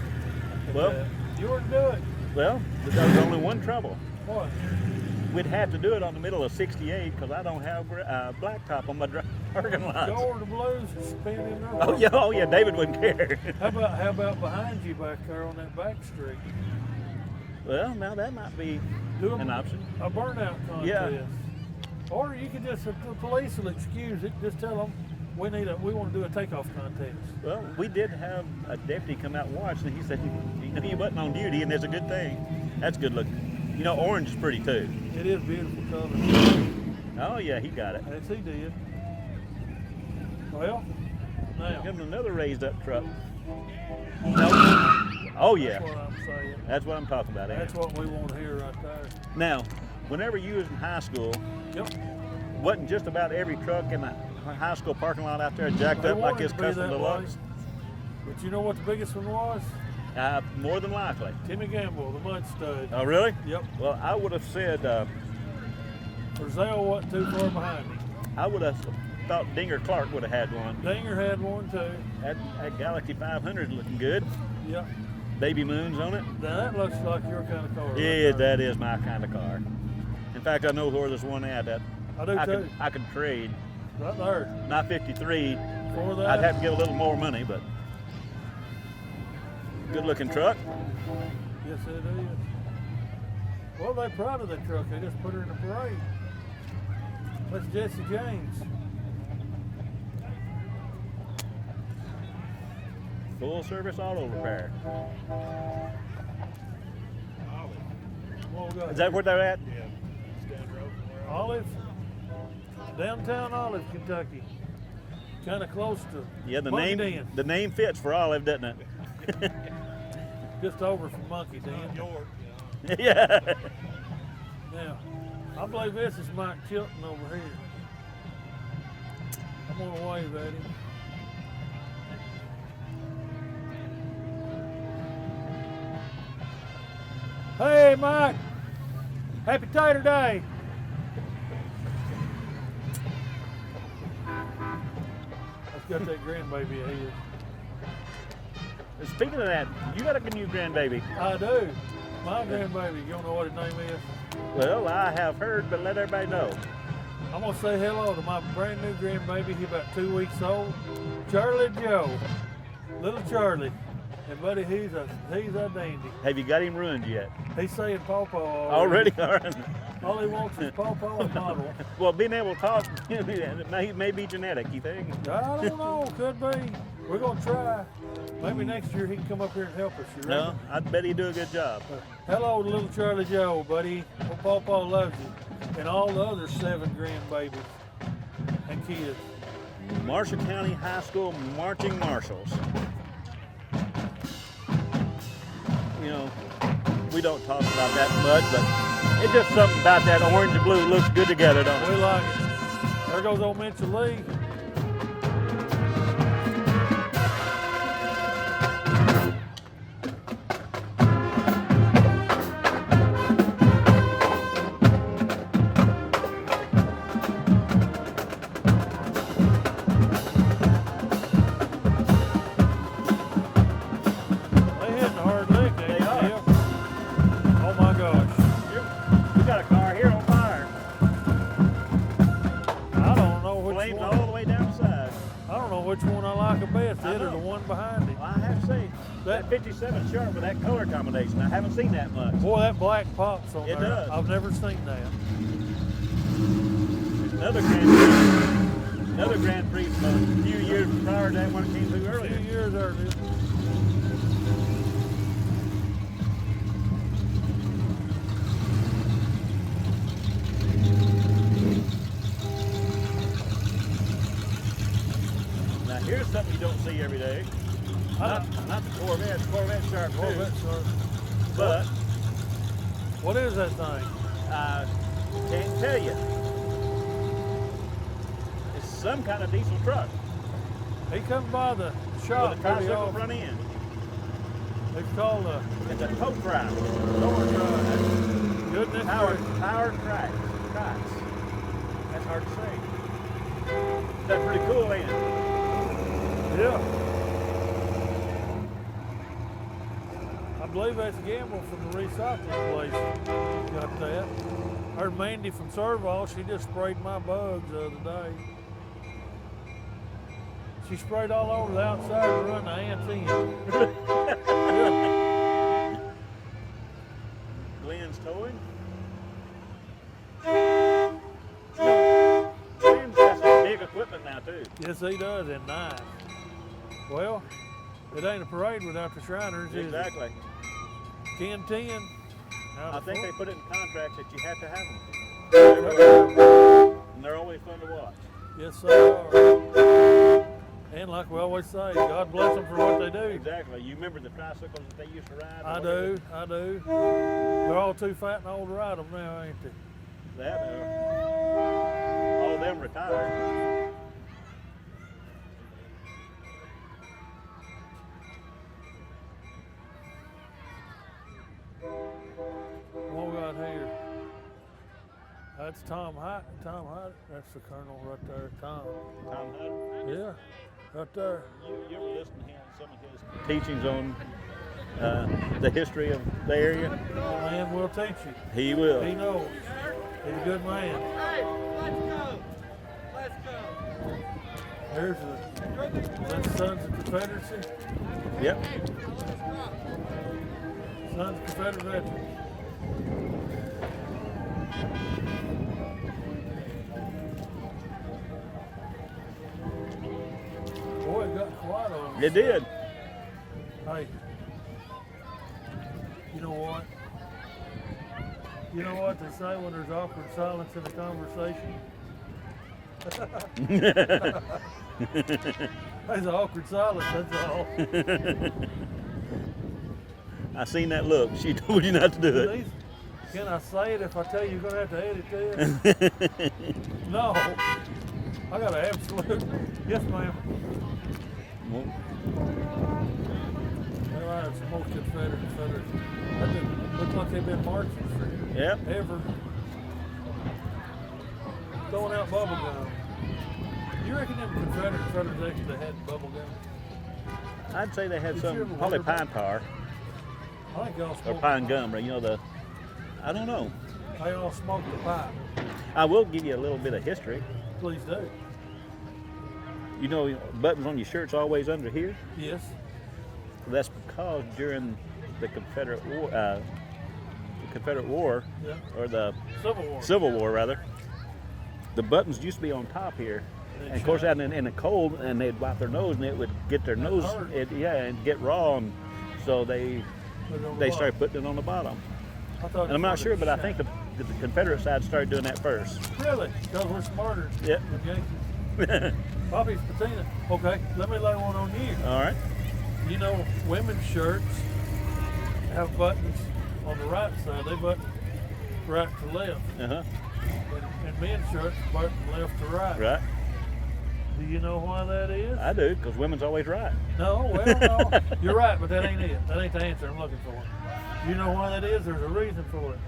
Well- You wouldn't do it. Well, but there's only one trouble. What? We'd have to do it on the middle of 68 because I don't have blacktop on my parking lot. Go over to Blues and spin in there. Oh yeah, David wouldn't care. How about behind you back there on that back street? Well, now that might be Do an option. A burnout contest. Yeah. Or you could just, if the police will excuse it, just tell them we want to do a takeoff contest. Well, we did have a deputy come out and watch, and he said he wasn't on duty, and that's a good thing. That's good looking. You know, orange is pretty too. It is beautiful color. Oh yeah, he got it. Yes, he did. Well, now. Give him another raised up truck. No. Oh yeah, That's what I'm saying. that's what I'm talking about. ain't That's it? what we want to hear right there. Now, whenever you was in high school, Yep. wasn't just about every truck in the high school parking lot out there jacked They up like wanted this to be custom that deluxe? way. But you know what the biggest one was? More than likely. Timmy Gamble, the mud stud. Oh really? Yep. Well, I would have said Brazil wasn't too far behind me. I would have thought Dinger Clark would have had one. Dinger had one too. That Galaxy 500 looking good. Yep. Baby moons on it. Now that looks like your kind of car. right Yeah, there. that is my kind of car. In fact, I know where there's one at that I do too. I could trade. Right there. Not 53. For that. I'd have to give a little more money, but good looking truck. Yes, it is. Well, they're proud of that truck. They just put her in the parade. That's Jesse James. Full service auto repair. Well, we got Is that where they're at? Olive, downtown Olive, Kentucky. Kind of close to Yeah, the Monkey name Den. the name fits for Olive, doesn't it? Just over from Monkey Den. Yeah. Now, I believe this is Mike Chilton over here. I'm gonna wave at him. Hey, Mike. Happy Tater Day. Let's got that grandbaby ahead. Speaking of that, you got a new grandbaby. I do. My grandbaby, you don't know what his name is? Well, I have heard, but let everybody know. I'm gonna say hello to my brand new grandbaby. He's about 2 weeks old. Charlie Joe. Little Charlie. And buddy, he's a dandy. Have you got him ruined yet? He's saying pawpaw Already? All right. All he wants is pawpaw and model. Well, being able to talk, it may be genetic, you think? I don't know. Could be. We're gonna try. Maybe next year he can come up here and help us. You No, reckon? I bet he'd do a good job. Hello to little Charlie Joe, buddy. Well, pawpaw loves you, and all the other 7 grandbabies and kids. Marshall County High School marching marshals. You know, we don't talk about that much, but it's just something about that orange and blue looks good together, don't it? We like it. There goes old Mitchell Lee. They hitting a hard lick, ain't They are. Jeff? Oh my gosh. We got a car here on fire. I don't know which Flames one. all the way down the side. I don't know which one I like the best, I it or know. the one behind it. Well, I have to say, that 57 sharp with that color combination, I haven't seen that much. Boy, that black pops on It there. does. I've never seen that. Another Grand Prix from a few years prior to that one came through A earlier. few years earlier. Now here's something you don't see every day. Not the Corvette. Corvette sharp too. Corvette sharp. But What is that thing? I can't tell you. It's some kind of diesel truck He comes by the shop with a pretty tricycle often. front end. It's called a It's a tow drive. door drive. Goodness gracious. Powered tracks. That's hard to say. That's pretty cool, ain't it? Yeah. I believe that's Gamble from the recycling place. Got that. Heard Mandy from Serval, she just sprayed my bugs the other day. She sprayed all over the outside to run the ants in. Yeah. Glenn's towing. Glenn's got some big equipment now too. Yes, he does, and nice. Well, it ain't a parade without the Shriners, is it? Exactly. 10-10. I think they put it in contracts that you have to have them. And they're always fun to watch. Yes, they are. And like we always say, God bless them for what they do. Exactly. You remember the tricycles that they used to ride? I do. They're all too fat and old to ride them now, ain't they? That, all of them retired. What we got here? That's Tom Hyatt. That's the colonel right there, Tom. Tom Hutter. Yeah, right there. You ever listen to him, some of his teachings on the history of the area? The man will teach you. He will. He knows. He's a good man. There's the Sons of Confederacy. Yep. Sons of Confederate veterans. Boy, it got quiet on us. It did. Hey, you know what? You know what they say when there's awkward silence in a conversation? There's an awkward silence, that's all. I seen that look. She told you not to do it. Can I say it if I tell you you're going to have to edit this? No. I got an absolute. Yes, ma'am. Well, I have smoked Confederate. That didn't look like they've been marching for Yep. ever. Throwing out bubble gum. You reckon them Confederates actually had bubble gum? I'd say they had Did you some, ever probably wonder pine about- tar I think y'all or smoked pine the gum, or you know I don't know. pipe. They all smoked the pipe. I will give you a little bit of history. Please do. You know, buttons on your shirt's always under here. Yes. That's because during the Confederate War, Yeah. or the Civil War. Civil War rather, the buttons used to be on top here. And of course, out in the cold, and they'd wipe their nose, and it would get their nose, and get raw, and so they started putting it on the bottom. And I'm not sure, but I think the Confederate side started doing that first. Really? Because we're smarter. Yep. Okay. Poppy's patina. Okay, let me lay one on you. All right. You know, women's shirts have buttons on the right side. They button right to left. Uh-huh. And men's shirts button left to right. Right. Do you know why that is? I do, because women's always right. No, well, no. You're right, but that ain't it. That ain't the answer I'm looking for. You know why that is? There's a reason for it.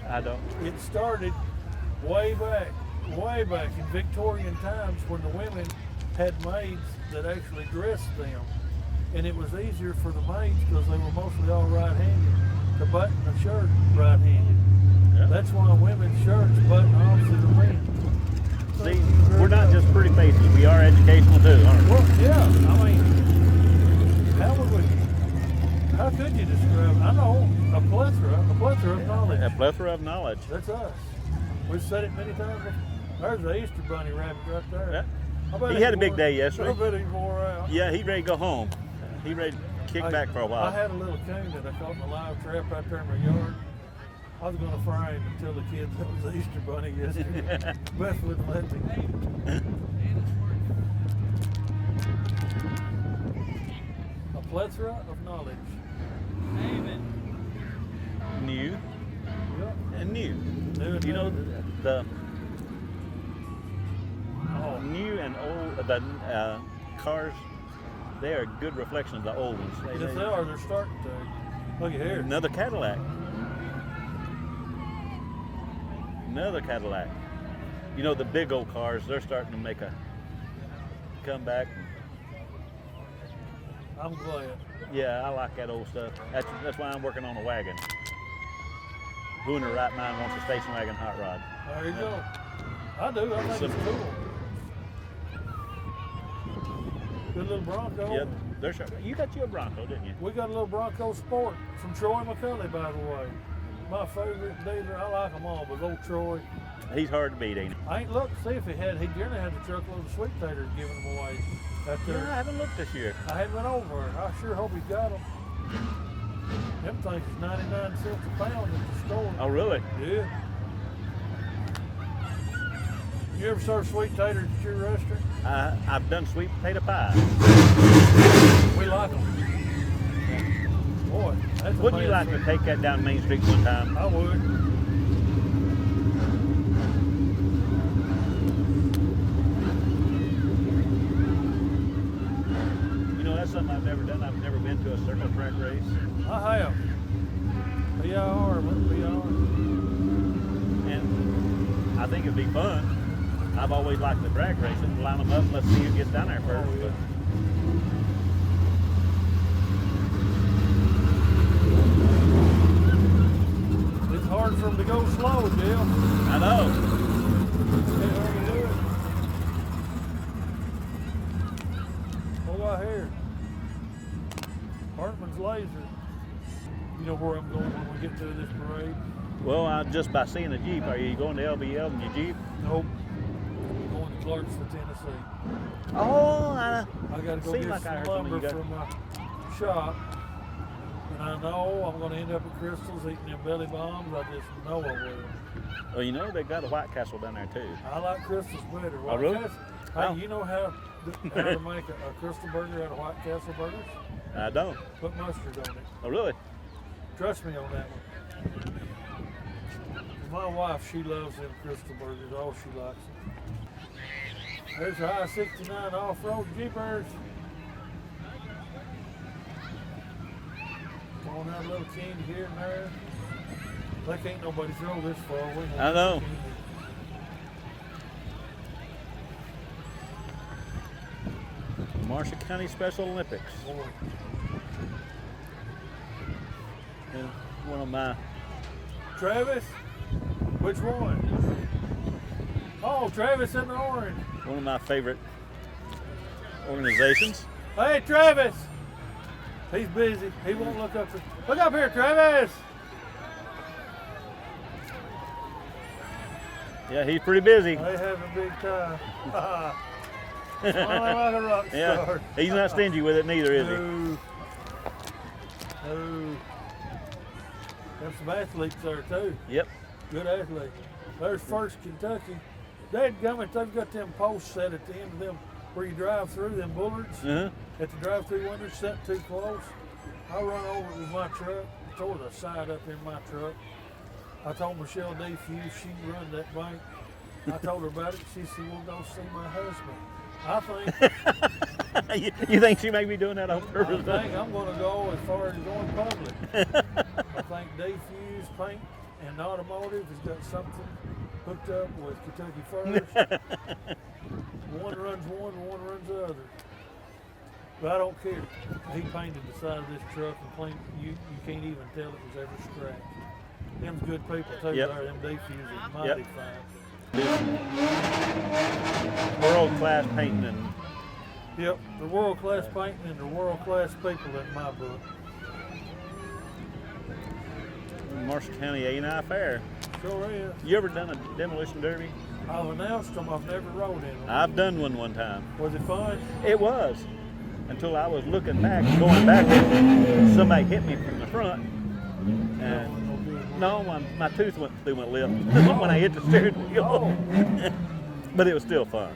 I don't. It started way back in Victorian times when the women had maids that actually dressed them. And it was easier for the maids, because they were mostly all right-handed, to button a shirt right-handed. Yeah. That's why women's shirts button opposite of men's. See, we're not just pretty faces. We are educational too, aren't we? Well, yeah. I mean, how could you describe? I know a plethora of knowledge. A plethora of knowledge. That's us. We've said it many times. There's the Easter bunny rabbit right there. Yeah. I bet He had a big day yesterday. I bet he wore out. Yeah, he ready to go home. He ready to kick back for a while. I had a little coon that I caught in a live trap out there in my yard. I was going to fry him and tell the kids that was the Easter bunny yesterday. Beth wouldn't let me. A plethora of knowledge. New Yep. and new. You know, the new and old, the cars, they are a good reflection of the old ones. Yes, they are. They're starting to. Look at here. Another Cadillac. Another Cadillac. You know, the big old cars, they're starting to make a comeback. I'm glad. Yeah, I like that old stuff. That's why I'm working on a wagon. Who in their right mind wants a station wagon hot rod? There you go. I do. I think it's cool. Good little Bronco. Yeah, they're sharp. You got you a Bronco, didn't you? We got a little Bronco Sport from Troy McCulley, by the way. My favorite dealer. I like them all, but old Troy. He's hard to beat, ain't he? I ain't looked to see if he generally had a truckload of sweet taters giving them away out there. Yeah, I haven't looked this year. I hadn't been over. I sure hope he's got them. Them things is 99 cents a pound at the store. Oh, really? Yeah. You ever serve sweet taters at your restaurant? I've done sweet potato pie. We like them. Boy, that's Wouldn't you like to take that down Main Street one time? I would. You know, that's something I've never done. I've never been to a circle track race. I have. PIR, PIR. And I think it'd be fun. I've always liked the drag racing. Line them up, let's see who gets down there first. Oh, yeah. It's hard for them to go slow, Jill. I know. Can't hardly do it. Oh, I hear. Hartman's Laser. You know where I'm going when we get to this parade? Well, just by seeing a Jeep, are you going to LBL in your Jeep? Nope. I'm going to Clarksville, Tennessee. Oh, I got to go seemed get like I some heard lumber something from my shop. And I know I'm going to end up at Crystal's eating them belly bombs. I just know I will. Well, you know, they got a White Castle down there, too. I like Crystal's better. Oh, really? Hey, Oh. you know how to make a Crystal burger out of White Castle burgers? I don't. Put mustard on it. Oh, really? Trust me on that one. My wife, she loves them Crystal burgers. Oh, she likes them. There's the I-69 off-road Jeepers. Throwing out a little candy here and there. Like ain't nobody throw this far. I know. Marshall County Special Olympics. Boy. And one of my... Travis? Which one? Oh, Travis in the orange. One of my favorite organizations. Hey, Travis! He's busy. He won't look up. Look up here, Travis. Yeah, he's pretty busy. They having a big time. Smiling like a rock star. Yeah, he's not stingy with it neither, is he? No. No. There's some athletes there too. Yep. Good athletes. There's First Kentucky. Dadgummit, they've got them posts set at the end of them where you drive through them bullards Uh-huh. at the drive-through windows set too close. I run over it with my truck, tore the side up in my truck. I told Michelle Defuse she can run that bank. I told her about it. She said, "We'll go see my husband." I think You think she may be doing that on I purpose? think I'm going to go as far as going public. I think Defuse Paint and Automotive has got something hooked up with Kentucky First. One runs one runs the other. But I don't care. He painted the side of this truck and cleaned. You can't even tell it was ever scratched. Them's good people too. Yep. There, them Defuse is mighty fine. World-class painting and Yep, they're world-class painting and they're world-class people in my book. Marshall County A&I Fair. Sure is. You ever done a demolition derby? I've announced them. I've never rode in them. I've done one time. Was it fun? It was. Until I was looking back, going back, somebody hit me from the front. And no, my tooth went through my lip when I hit the steering wheel. But it was still fun.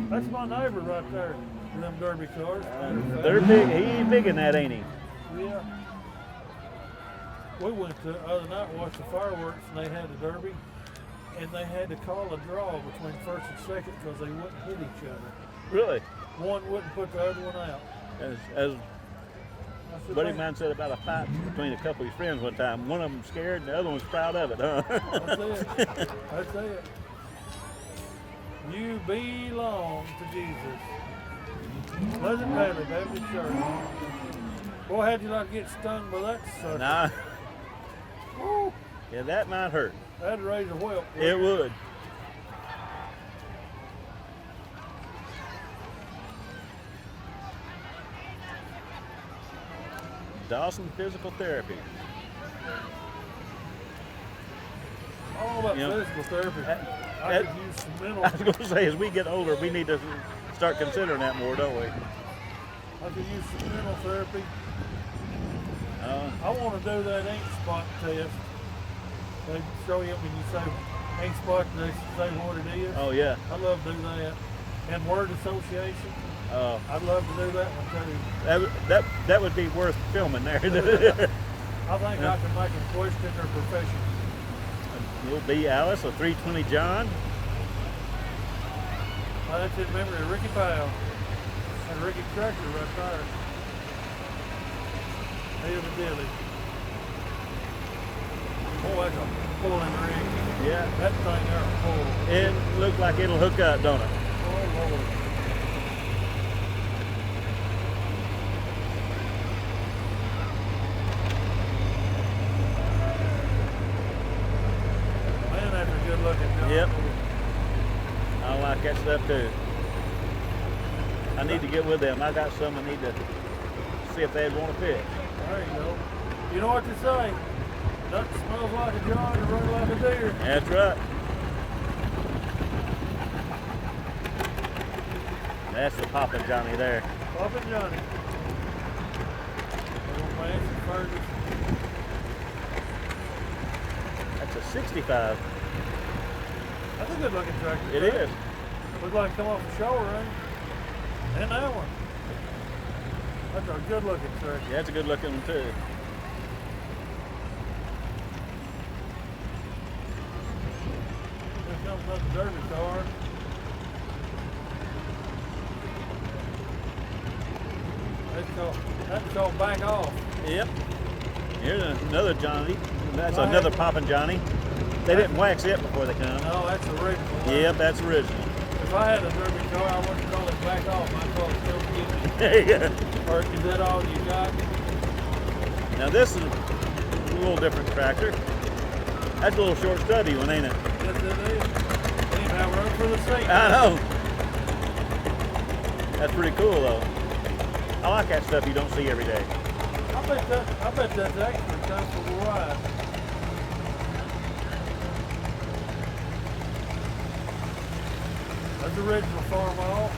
That's my neighbor right there. Them derby cars. They're big. He's big in that, ain't he? Yeah. We went the other night and watched the fireworks, and they had a derby, and they had to call a draw between first and second because they wouldn't hit each other. Really? One wouldn't put the other one out. As a buddy of mine said about a fight between a couple of his friends one time. One of them scared, and the other one's proud of it, huh? That's it. That's it. You belong to Jesus. Pleasant Valley Baptist Church. Boy, how'd you not get stung by that sucker? Nah. Woo. Yeah, that might hurt. That'd raise a whelp. It would. Dawson Physical Therapy. All about You know, physical therapy. I that- could use some mental. I was going to say, as we get older, we need to start considering that more, don't we? I could use some mental therapy. Uh, I want to do that ink spot test. They show you when you say ink spot, they say what it is. oh, yeah. I love to do that. And word association, I'd love to do that one too. That would be worth filming there. I think I can make them question their profession. Little B. Alice, a 320 John. That's in memory of Ricky Powell and Ricky Cracker right there. Evidently. Oh, that's a pulling rig. Yeah. That thing there a pull. It looks like it'll hook up, don't it? Oh, Lord. Man, that's a good looking job. Yep. I like that stuff too. I need to get with them. I got some I need to see if they'd want to fit. There you go. You know what to say. Nothing smells like a John and runs like a deer. That's right. That's the Papa Johnny there. Papa Johnny. Little Massey Fergus. That's a 65. That's a good looking tractor. It is. Looks like it come off the shoulder, ain't it? And that one. That's a good looking tractor. Yeah, that's a good looking one too. Here comes another derby car. That's called back off. Yep. Here's another Johnny. That's another Papa Johnny. They didn't wax it before they come. No, that's original. Yep, that's original. If I had a derby car, I wouldn't call it back off. I'd call it still get There you go. Or is that all you got? Now this is a little different tractor. That's a little short stubby one, ain't it? Yes, it is. Ain't even have room for the seat. I know. That's pretty cool though. I like that stuff you don't see every day. I bet that's actually a comfortable ride. That's the original farm all.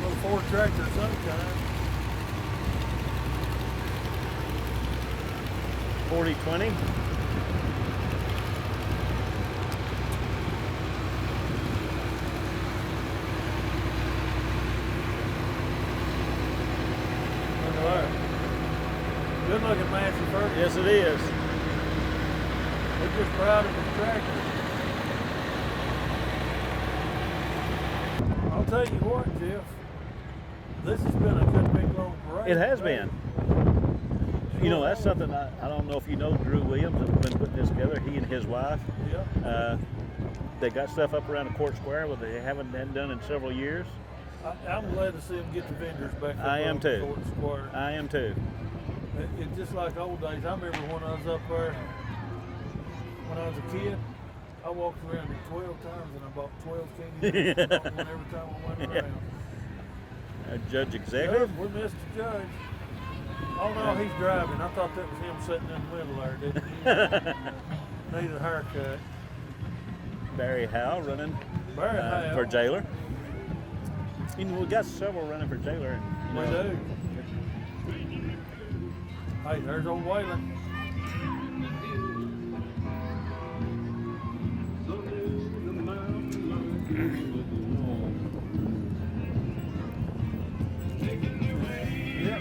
Little Ford tractor of some kind. 40-20. Good looking Massey Ferguson. Yes, it is. They're just proud of the tractor. I'll tell you what, Jeff. This has been a good big long parade. It has been. You know, that's something I don't know if you know Drew Williams has been putting this together, he and his wife. Yeah. They got stuff up around the court square that they haven't done in several years. I'm glad to see them get the vendors back up I am on too. Court Square. I am too. It's just like old days. I remember when I was up there, when I was a kid, I walked around it 12 times and I bought 12 candy bars. I bought one every time I went around. Judge Executive? We missed the judge. Oh no, he's driving. I thought that was him sitting in the middle there, didn't he? Needed a haircut. Barry Howe running Barry Howe. for jailer. You know, we got several running for jailer. We do. Hey, there's old Waylon. Yep.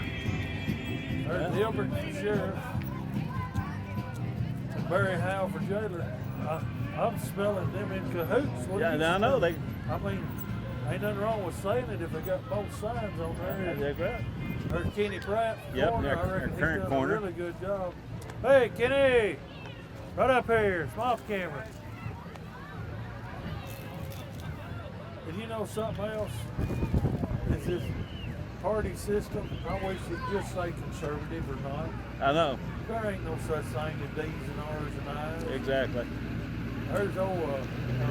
There's Gilbert for sheriff. And Barry Howe for jailer. I'm smelling them in cahoots. What Yeah, do you I know. smell? I mean, ain't nothing wrong with saying it if they got both sides on there. That's right. There's Kenny Pratt. Yep, corner. our I reckon current he's done corner. a really good job. Hey, Kenny, right up here. Come off camera. And you know something else? Is this party system? I wish you'd just say conservative or not. I know. There ain't no such thing as D's and R's and I's. Exactly. There's old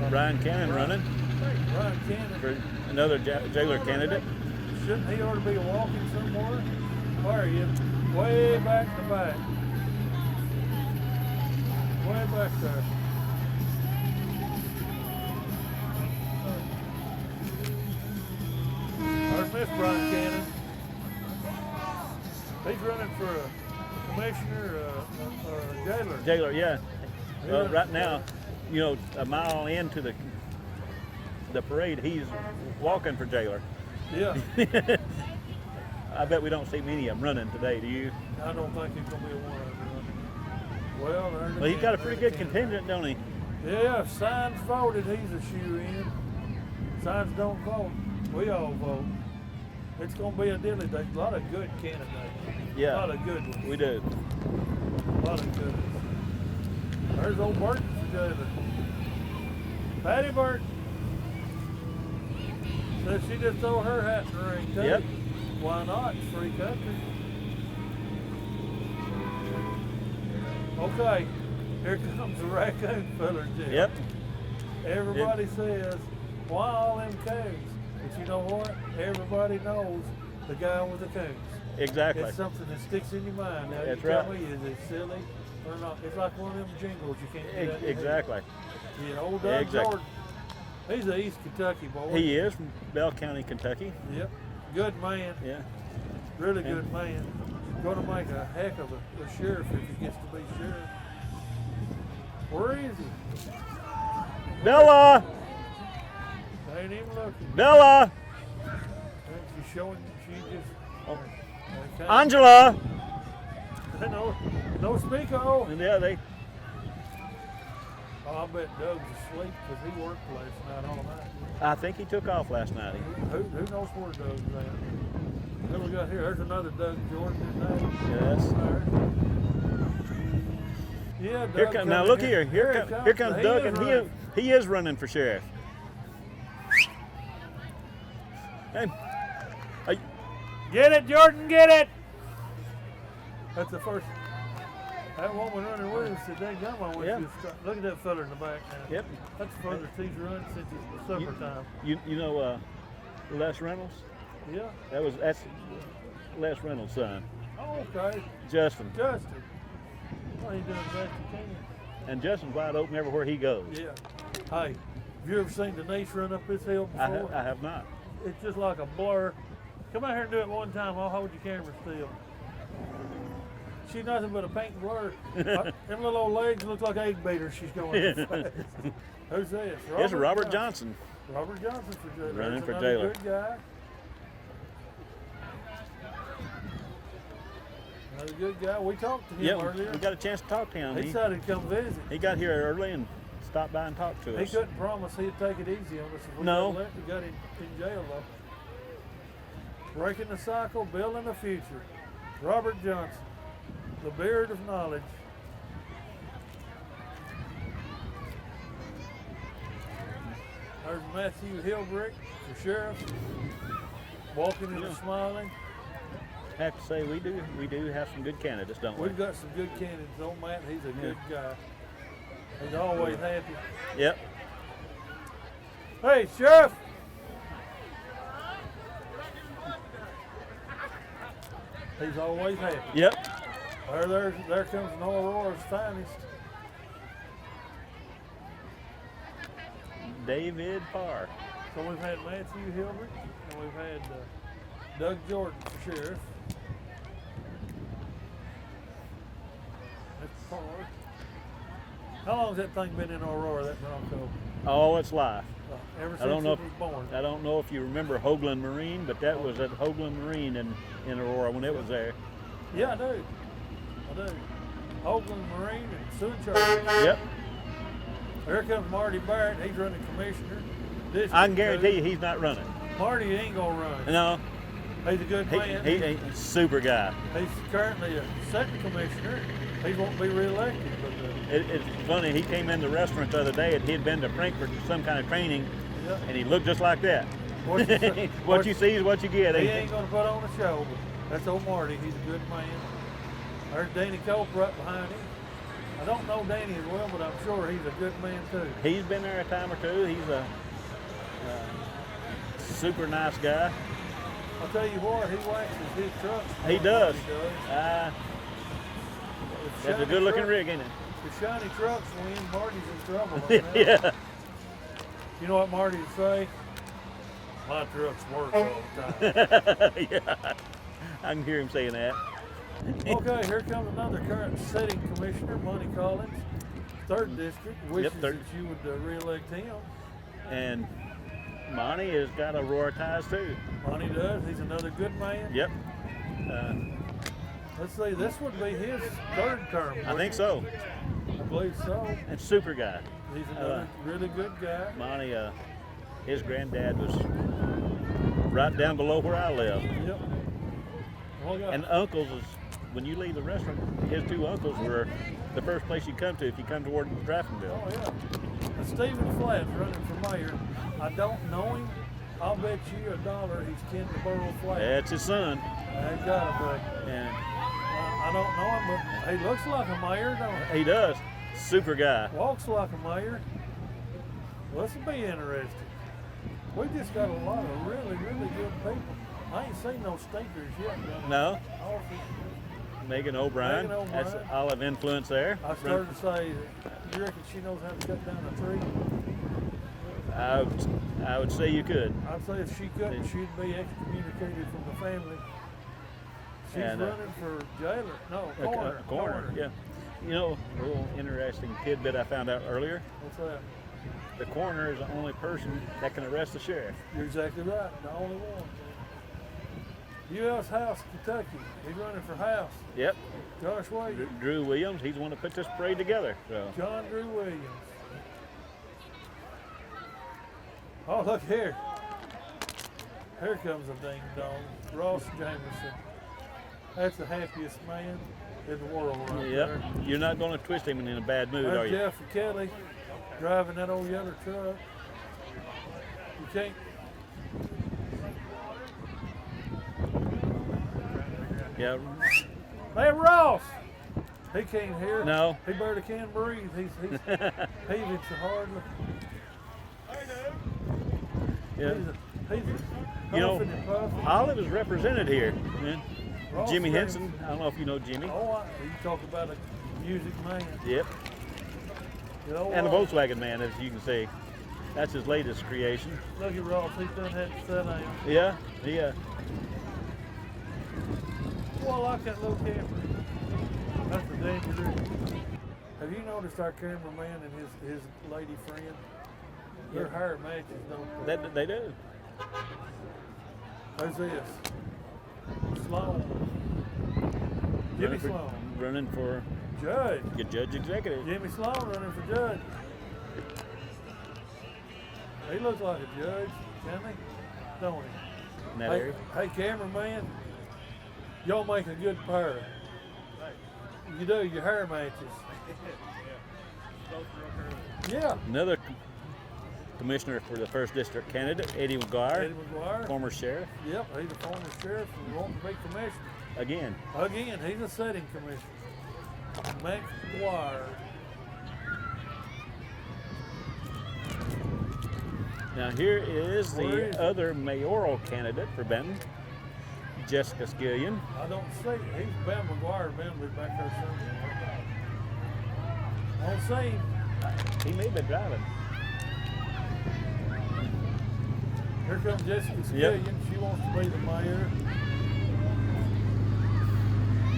Brian Cannon running Hey, Brian Cannon. for another jailer candidate. Shouldn't he ought to be walking somewhere? Where are you? Way back in the back. Way back there. There's Miss Brian Cannon. He's running for a commissioner or a jailer. Jailer, yeah. Yeah. Right now, you know, a mile into the parade, he's walking for jailer. Yeah, I bet we don't see many of them running today, do you? I don't think he's going to be a one of them. Well, there's Well, he's got a pretty good Cannon. contingent, don't he? Yeah, if signs voted, he's a shoe-in. Signs don't vote, we all vote. It's going to be a dilly day. A lot of good candidates. Yeah. A lot of good ones. We do. A lot of good ones. There's old Burton for jailer. Patty Burton. Says she just throw her hat in the ring, too. Yep. Why not? It's free country. Okay, here comes the raccoon feller, Jim. Yep. Everybody says, why all them coons? But you know what? Everybody knows the guy with the coons. Exactly. It's something that sticks in your mind. Now, That's you tell right. me, is it silly or not? It's like one of them jingles you can't get out of your head. Exactly. Yeah, old Doug Exactly. Jordan. He's a East Kentucky boy. He is from Bell County, Kentucky. Yep. Good man. Yeah. Really good man. Going to make a heck of a sheriff if he gets to be sheriff. Where is he? Bella! Ain't even looking. Bella! She's showing. She just. Okay. Angela! No speaker. Yeah, they. Oh, I bet Doug's asleep because he worked last night all night. I think he took off last night. Who knows where Doug's at? What we got here? There's another Doug Jordan in there. Yes. Yeah, Doug Here come, now look here. Here he comes He Doug, is and running. he is running for sheriff. Hey, Get it, Jordan, get it! That's the first. That woman running with us today, come on, Yeah. look at that fella in the back now. Yep. That's the furthest he's run since it's supper time. You know Les Reynolds? Yeah. That's Les Reynolds' son, Oh, okay. Justin. Justin. Well, he doing the best he can. And Justin's wide open everywhere he goes. Yeah. Hey, have you ever seen Denise run up this hill before? I have not. It's just like a blur. Come out here and do it one time. I'll hold your camera still. She's nothing but a pink blur. Them little old legs look like egg beaters. She's going too fast. Who's this? It's Robert Johnson. Robert Johnson for Taylor. Running for Another Taylor. Good guy. Another good guy. We talked to him Yeah, earlier. we got a chance to talk to him. He said he'd come visit. He got here early and stopped by and talked to He us. couldn't promise he'd take it easy on us if we No. got left. He got in jail though. Breaking the cycle, building the future. Robert Johnson, the beard of knowledge. There's Matthew Hilbrick, the sheriff, walking and smiling. I have to say we do have some good candidates, don't we? We've got some good candidates. Old Matt, he's a good guy. He's always happy. Yep. Hey, Sheriff! He's always happy. Yep. There comes Aurora's finest. David Parr. So we've had Matthew Hilbert and we've had Doug Jordan for sheriff. That's Parr. How long has that thing been in Aurora, that Bronco? Oh, it's life. Ever since I don't know it was born. I don't know if you remember Hoagland Marine, but that was at Hoagland Marine in Aurora when it was there. Yeah, I do. Oakland Marine and Sioux Charge. Yep. Here comes Marty Barrett. He's running commissioner. I can guarantee you he's not running. Marty ain't gonna run. No. He's a good man. He's a super guy. He's currently a second commissioner. He won't be reelected. But It's funny, he came in the restaurant the other day and he'd been to Frankfurt for some kind of training, yeah. and he looked just like that. What you see is what you get. He ain't gonna put on a show, but that's old Marty. He's a good man. There's Danny Cope right behind him. I don't know Danny as well, but I'm sure he's a good man too. He's been there a time or two. He's a super nice guy. I'll tell you what, he waxes his trucks. He does. He does. That's a good looking rig, ain't it? If shiny trucks win, Marty's in trouble. On that. Yeah. You know what Marty would say? My trucks work all the time. Yeah. I can hear him saying that. Okay, here comes another current sitting commissioner, Monty Collins, 3rd District. Wishes that you would re-elect him. And Monty has got Aurora ties too. Monty does. He's another good man. Yep. Let's see, this would be his 3rd term. I think so. I believe so. And super guy. He's another really good guy. Monty, his granddad was right down below where I live. Yep. And uncles is, when you leave the restaurant, his 2 uncles were the first place you come to if you come toward Draftonville. Oh yeah. And Stephen Flatt's running for mayor. I don't know him. I'll bet you $1 he's kin to Burl Flatt. That's his son. I gotta be. And I don't know him, but he looks like a mayor, don't he? he does. Super guy. Walks like a mayor. Well, this will be interesting. We just got a lot of really, really good people. I ain't seen no stinkers yet. No. Office. Megan O'Brien. Megan O'Brien. That's olive influence there. I started to say, you reckon she knows how to cut down a tree? I would say you could. I'd say if she couldn't, she'd be excommunicated from the family. She's And, running for jailer. No, A coroner. Yeah. You know, a little interesting tidbit I found out earlier. What's that? The coroner is the only person that can arrest the sheriff. You're exactly right. The only one. U.S. House, Kentucky. He's running for House. Yep. Josh Williams. Drew Williams, he's the one that put this parade together. So. John Drew Williams. Oh, look here. Here comes a ding dong. Ross Jameson. That's the happiest man in the world right Yep. there. You're not going to twist him in a bad mood, are There's you? Jeff Kelly driving that old yellow truck. You can't. Yeah. Hey, Ross. He can't hear. No. He barely can breathe. He's heaving so hard. Yeah. He's You know, puffing and puffing. Olive is represented here. Yeah. Ross Jimmy James- Henson. I don't know if you know Jimmy. Oh, you talk about a music man. Yep. You know, And a Volkswagen man, as you can see. That's his latest creation. Look at Ross. He's done that set down. Yeah. Yeah. Oh, I like that little camper. That's a damn good. Have you noticed our cameraman and his lady friend? Their Yeah. hair matches, don't they? They do. Who's this? Sloan. Jimmy Sloan. Running for Judge. judge executive. Jimmy Sloan running for judge. He looks like a judge, doesn't he? Don't he? In that Hey, area. hey, cameraman, y'all make a good pair. You do, your hair matches. Yeah. Another commissioner for the first district candidate, Eddie McGuire, Eddie McGuire. former sheriff. Yep, he's a former sheriff and wanting to be commissioner. Again. Again, he's a sitting commissioner. Mac McGuire. Now here is Where is the it? other mayoral candidate for Benton, Jessica Skillion. I don't see it. He's Ben McGuire. Ben will be back there soon. I don't see him. He may be driving. Here comes Jessica Yep. Skillion. She wants to be the mayor.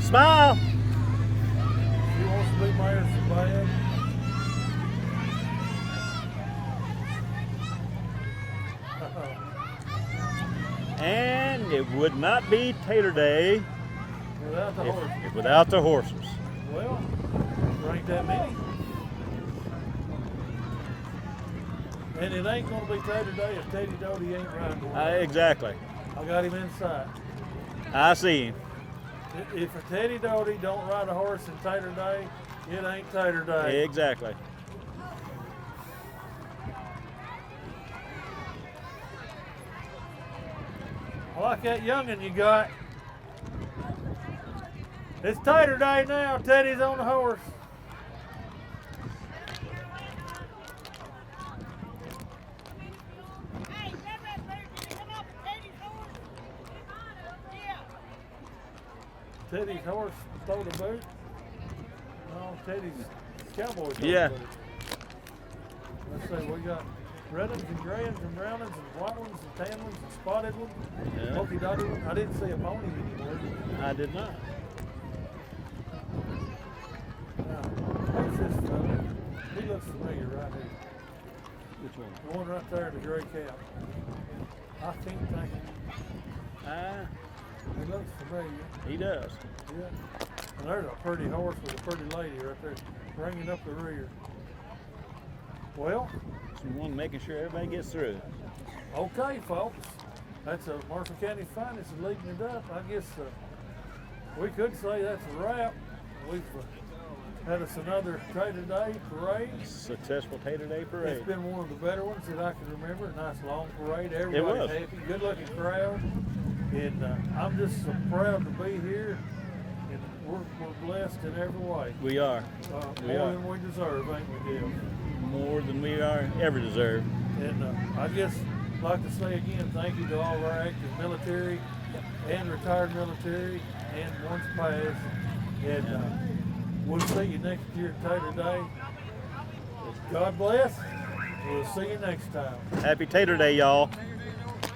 Smile! She wants to be mayor so bad. And it would not be Tater Day Without the horse. without the horses. Well, there ain't that many. And it ain't gonna be Tater Day if Teddy Doty ain't riding. Exactly. I got him inside. I see him. If a Teddy Doty don't ride a horse in Tater Day, it ain't Tater Day. Exactly. I like that youngin' you got. It's Tater Day now. Teddy's on the horse. Teddy's horse stole the boot. No, Teddy's cowboy stole Yeah. the boot. Let's see, we got red ones and gray ones and brown ones and white ones and tan ones and spotted ones, Yeah. polka dotted ones. I didn't see a pony anywhere. I did not. Now, who's this fella? He looks familiar right here. Which one? The one right there, the gray cap. I can't think. He looks familiar. He does. Yeah. And there's a pretty horse with a pretty lady right there, bringing up the rear. Well, Someone making sure everybody gets through. okay, folks. That's a Marshall County finest leading it up. I guess we could say that's a wrap. We've had us another Tater Day parade. Successful Tater Day parade. It's been one of the better ones that I can remember. Nice long parade. Everybody's was. happy. Good looking crowd. And I'm just so proud to be here. And we're blessed in every way. We are. We More are. than we deserve, ain't we, Dale? More than we are ever deserve. And I guess I'd like to say again, thank you to all of our active military and retired military and ones past. And we'll see you next year at Tater Day. God bless. We'll see you next time. Happy Tater Day, y'all.